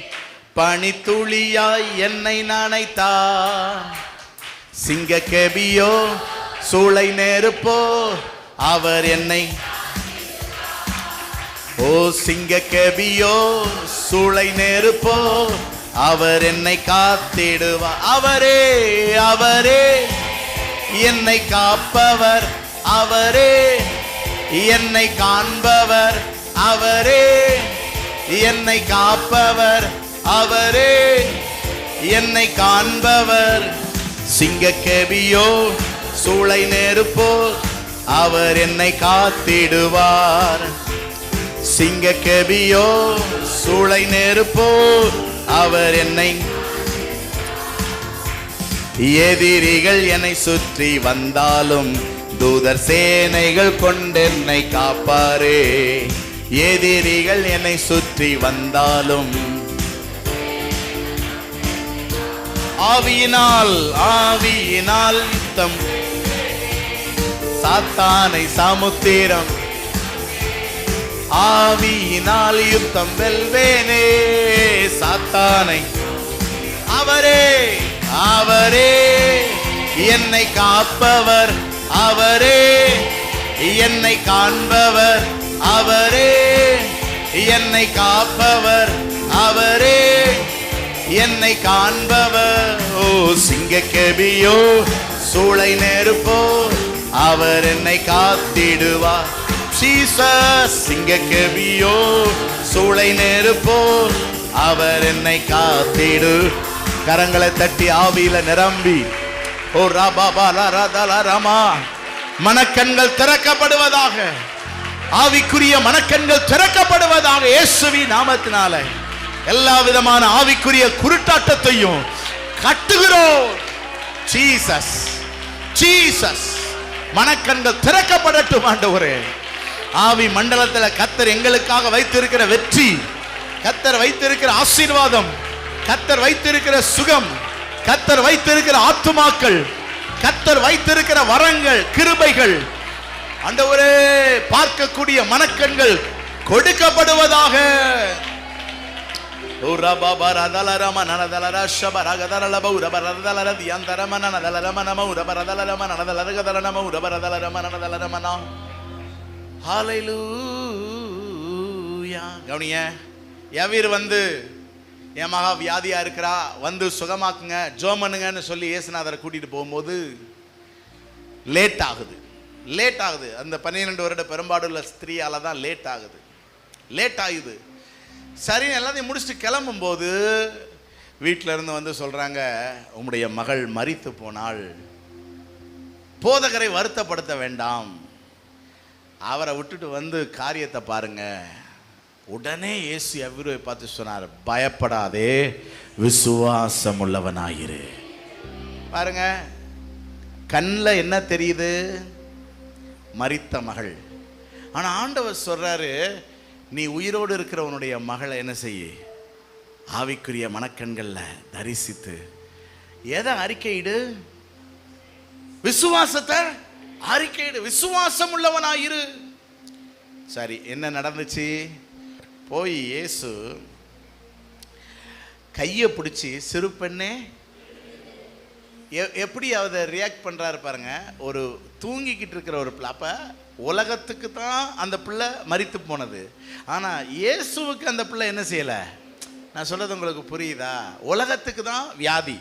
பனித்துளியாய் என்னை நனைத்தார். சிங்கக்கேபியோ சூளை நெருப்போ அவர் என்னை, ஓ சிங்கக்கேபியோ சூளை நெருப்போ அவர் என்னை காத்திடுவார். அவரே அவரே என்னை காப்பவர், அவரே என்னை காண்பவர், அவரே என்னை காப்பவர், அவரே என்னை காண்பவர். சிங்கக்கேபியோ சூளை நெருப்போ அவர் என்னை காத்திடுவார். சிங்கக்கேபியோ சூளை நெருப்போ அவர் என்னை, எதிரிகள் என்னை சுற்றி வந்தாலும் தூதர் சேனைகள் கொண்டென்னை காப்பாரே. எதிரிகள் என்னை சுற்றி வந்தாலும் ஆவியினால் ஆவியினால் யுத்தம், சாத்தானை சமுத்திரம், ஆவியினால் யுத்தம் வெல்வேனே சாத்தானை. அவரே அவரே என்னை காப்பவர், அவரே என்னை காண்பவர், அவரே என்னை காப்பவர், அவரே என்னை காண்பவர். ஓ சிங்கக்கேபியோ சூளை நெருப்போ அவர் என்னை காத்திடுவார். ஜீசஸ். சிங்கக்கேபியோ சூளை நெருப்போ அவர் என்னை காத்திடு. கரங்களை தட்டி ஆவியில நிரம்பி ஓ ராமா, மனக்கண்கள் திறக்கப்படுவதாக, ஆவிக்குரிய மனக்கண்கள் திறக்கப்படுவதாக இயேசுவின் நாமத்தினால. எல்லா விதமான ஆவிக்குரிய குருட்டாட்டத்தையும் கட்டுகிறோம். Jesus Jesus. மனக்கண்கள் திறக்கப்படட்டும் ஆண்டவரே. ஆவி மண்டலத்தில் கர்த்தர் எங்களுக்காக வைத்திருக்கிற வெற்றி, கர்த்தர் வைத்திருக்கிற ஆசீர்வாதம், கர்த்தர் வைத்திருக்கிற சுகம், கர்த்தர் வைத்திருக்கிற ஆத்துமாக்கள், கர்த்தர் வைத்திருக்கிற வரங்கள், கிருபைகள் ஆண்டவரே பார்க்கக்கூடிய மனக்கண்கள் கொடுக்கப்படுவதாக. கவனிய, எவீர் வந்து என் மகா வியாதியா இருக்கிறா, வந்து சுகமாக்குங்க, ஜெபம் பண்ணுங்கன்னு சொல்லி இயேசுநாதரை கூட்டிட்டு போகும்போது லேட் ஆகுது. அந்த 12 வருட பெரும்பாடுள்ள ஸ்திரீயால தான் லேட் ஆகுது. சரி, எல்லாத்தையும் முடிச்சுட்டு கிளம்பும் போது வீட்டில இருந்து வந்து சொல்றாங்க, உம்முடைய மகள் மரித்து போனாள், போதகரை வருத்தப்படுத்த வேண்டாம், அவரை விட்டுட்டு வந்து காரியத்தை பாருங்க. உடனே இயேசு எவ்வளவு பார்த்து சொன்னார், பயப்படாதே, விசுவாசம் உள்ளவனாயிரு. பாருங்க, கண்ணில் என்ன தெரியுது? மரித்த மகள். ஆனா ஆண்டவர் சொல்றாரு, நீ உயிரோடு இருக்கிற உன்னுடைய மகளை என்ன செய்ய, ஆவிக்குரிய மனக்கண்கள்ல தரிசித்து எதை அறிக்கையிடு? விசுவாசத்தை அறிக்கையிடு. விசுவாசம் உள்ளவனாயிரு. சரி, என்ன நடந்துச்சு? போய் இயேசு கையை பிடிச்சி, சிறு பெண்ணே, எப்படி அதை ரியாக்ட் பண்றாரு பாருங்க. ஒரு தூங்கிக்கிட்டு இருக்கிற ஒரு பிள்ளை, அப்ப உலகத்துக்கு தான் அந்த பிள்ளை மரித்து போனது, ஆனா இயேசுவுக்கு அந்த பிள்ளை என்ன செய்யல? நான் சொல்றது உங்களுக்கு புரியுதா? உலகத்துக்கு தான் வியாதி,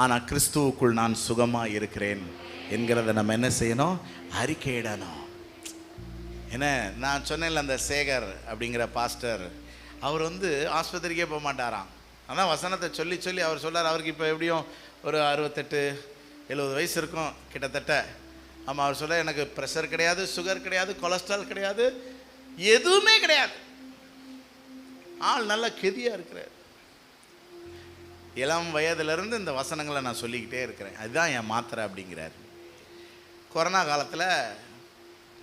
ஆனா கிறிஸ்துவுக்குள் நான் சுகமா இருக்கிறேன் என்கிறத நம்ம என்ன செய்யணும்? அறிக்கையிடணும். என்ன, நான் சொன்னேன்ல, அந்த சேகர் அப்படிங்கிற பாஸ்டர், அவர் வந்து ஆஸ்பத்திரிக்கே போக மாட்டாராம். அதான் வசனத்தை சொல்லி சொல்லி அவர் சொல்றார். அவருக்கு இப்போ எப்படியும் ஒரு 68-70 வயசு இருக்கும் கிட்டத்தட்ட. ஆமாம், அவர் சொல்ல, எனக்கு ப்ரெஷர் கிடையாது, சுகர் கிடையாது, கொலஸ்ட்ரால் கிடையாது, எதுவுமே கிடையாது, ஆள் நல்ல கெதியாக இருக்கிறார். இளம் வயதிலிருந்து இந்த வசனங்களை நான் சொல்லிக்கிட்டே இருக்கிறேன், அதுதான் என் மாத்திரை அப்படிங்கிறார். கொரோனா காலத்தில்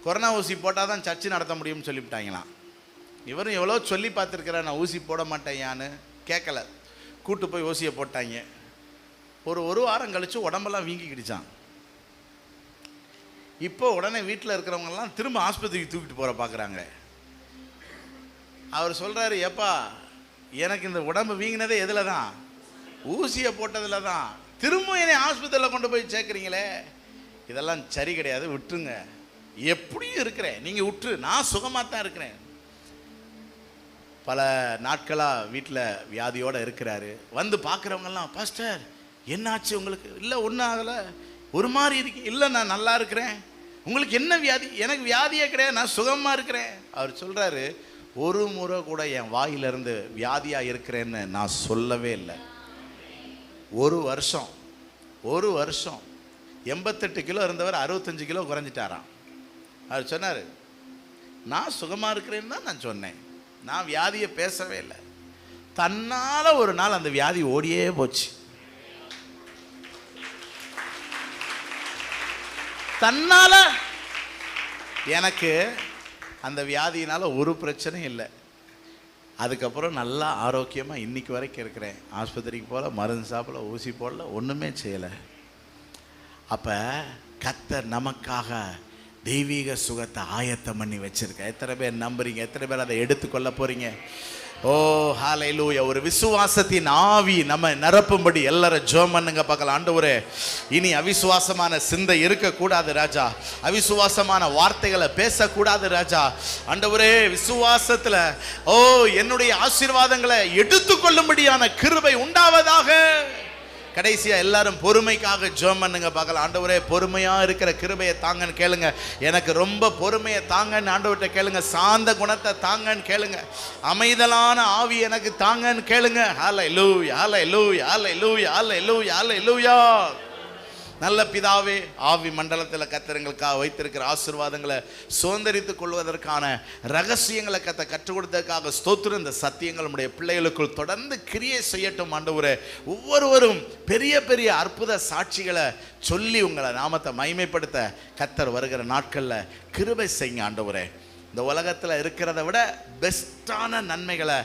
கொரோனா ஊசி போட்டால் தான் சர்ச்சு நடத்த முடியும்னு சொல்லிவிட்டாங்களாம். இவரும் எவ்வளோ சொல்லி பார்த்துருக்கிறேன், நான் ஊசி போட மாட்டேயான்னு, கேட்கல. கூட்டு போய் ஊசியை போட்டாங்க. ஒரு வாரம் கழித்து உடம்பெல்லாம் வீங்கிக்கிடுச்சான். இப்போ உடனே வீட்டில் இருக்கிறவங்கெல்லாம் திரும்ப ஆஸ்பத்திரிக்கு தூக்கிட்டு போகிற பார்க்குறாங்க. அவர் சொல்கிறாரு, ஏப்பா, எனக்கு இந்த உடம்பு வீங்கினதே எதில் தான்? ஊசியை போட்டதில் தான். திரும்ப என்னை ஆஸ்பத்திரியில் கொண்டு போய் சேர்க்குறீங்களே, இதெல்லாம் சரி கிடையாது, விட்டுருங்க. எப்படியும் இருக்கிறேன், நீங்கள் விட்டுரு, நான் சுகமாக தான் இருக்கிறேன். பல நாட்களாக வீட்டில் வியாதியோடு இருக்கிறாரு. வந்து பார்க்குறவங்கெல்லாம், பாஸ்டர் என்னாச்சு உங்களுக்கு? இல்லை, ஒன்றும் ஆகலை, ஒரு மாதிரி இருக்கு. இல்லை, நான் நல்லா இருக்கிறேன். உங்களுக்கு என்ன வியாதி? எனக்கு வியாதியே கிடையாது, நான் சுகமாக இருக்கிறேன். அவர் சொல்கிறாரு, ஒரு முறை கூட என் வாயிலிருந்து வியாதியாக இருக்கிறேன்னு நான் சொல்லவே இல்லை. ஒரு வருஷம் 88 கிலோ இருந்தவர் 65 கிலோ குறைஞ்சிட்டாராம். அவர் சொன்னார், நான் சுகமாக இருக்கிறேன்னு தான் நான் சொன்னேன், நான் வியாதியை பேசவே இல்லை. தன்னால் ஒரு நாள் அந்த வியாதி ஓடியே போச்சு. தன்னால எனக்கு அந்த வியாதியினால ஒரு பிரச்சனையும் இல்லை. அதுக்கப்புறம் நல்லா ஆரோக்கியமாக இன்னைக்கு வரைக்கும் இருக்கிறேன். ஆஸ்பத்திரிக்கு போகல, மருந்து சாப்பிடல, ஊசி போடல, ஒன்றுமே செய்யலை. அப்போ கர்த்தர் நமக்காக தெய்வீக சுகத்தை ஆயத்தம் பண்ணி வச்சிருக்க. எத்தனை பேர் நம்புறீங்க? எத்தனை பேர் அதை எடுத்துக்கொள்ள போறீங்க? ஓ ஹல்லேலூயா. ஒரு விசுவாசத்தின் ஆவி நம்ம நிரப்பும்படி எல்லாரும் ஜெபம் பண்ணுங்க பார்க்கலாம். ஆண்டவரே, இனி அவிசுவாசமான சிந்தை இருக்கக்கூடாது ராஜா, அவிசுவாசமான வார்த்தைகளை பேசக்கூடாது ராஜா. ஆண்டவரே, விசுவாசத்துல என்னுடைய ஆசீர்வாதங்களை எடுத்துக்கொள்ளும்படியான கிருபை உண்டாவதாக. கடைசியா எல்லாரும் பொறுமைக்காக ஜெபம் பண்ணுங்க பார்க்கலாம். ஆண்டவரே, பொறுமையா இருக்கிற கிருபையை தாங்கன்னு கேளுங்க. எனக்கு ரொம்ப பொறுமையை தாங்கன்னு ஆண்டவர்கிட்ட கேளுங்க. சாந்த குணத்தை தாங்கன்னு கேளுங்க. அமைதலான ஆவி எனக்கு தாங்கன்னு கேளுங்க. ஹல்லேலூயா, ஹல்லேலூயா, ஹல்லேலூயா, ஹல்லேலூயா, ஹல்லேலூயா. நல்ல பிதாவே, ஆவி மண்டலத்தில் கர்த்தர்களுக்காக வைத்திருக்கிற ஆசீர்வாதங்களை சுதந்திரித்துக் கொள்வதற்கான ரகசியங்களை கற்றுக் கொடுத்ததற்காக ஸ்தோத்திரம். இந்த சத்தியங்கள் நம்முடைய பிள்ளைகளுக்குள் தொடர்ந்து கிரியை செய்யட்டும் ஆண்டவரே. ஒவ்வொருவரும் பெரிய பெரிய அற்புத சாட்சிகளை சொல்லி உங்களை நாமத்தை மகிமைப்படுத்த கர்த்தர் வருகிற நாட்களில் கிருபை செய்யுங்க ஆண்டவரே. இந்த உலகத்தில் இருக்கிறத விட பெஸ்டான நன்மைகளை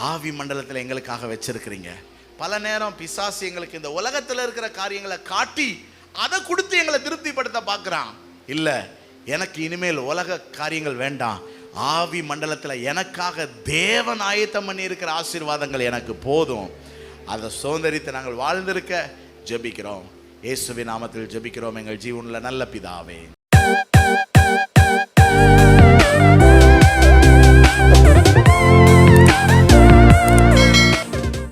ஆவி மண்டலத்தில் எங்களுக்காக வச்சிருக்கிறீங்க. பல நேரம் பிசாசு எங்களுக்கு இந்த உலகத்தில் இருக்கிற காரியங்களை காட்டி அதை கொடுத்து எங்களை திருப்திப்படுத்த பார்க்குறான். இல்லை, எனக்கு இனிமேல் உலக காரியங்கள் வேண்டாம், ஆவி மண்டலத்தில் எனக்காக தேவன் ஆயத்தம் பண்ணி இருக்கிற ஆசீர்வாதங்கள் எனக்கு போதும். அதை சுதந்தரித்து நாங்கள் வாழ்ந்திருக்க ஜெபிக்கிறோம். இயேசுவின் நாமத்தில் ஜெபிக்கிறோம் எங்கள் ஜீவனுள்ள நல்ல பிதாவே.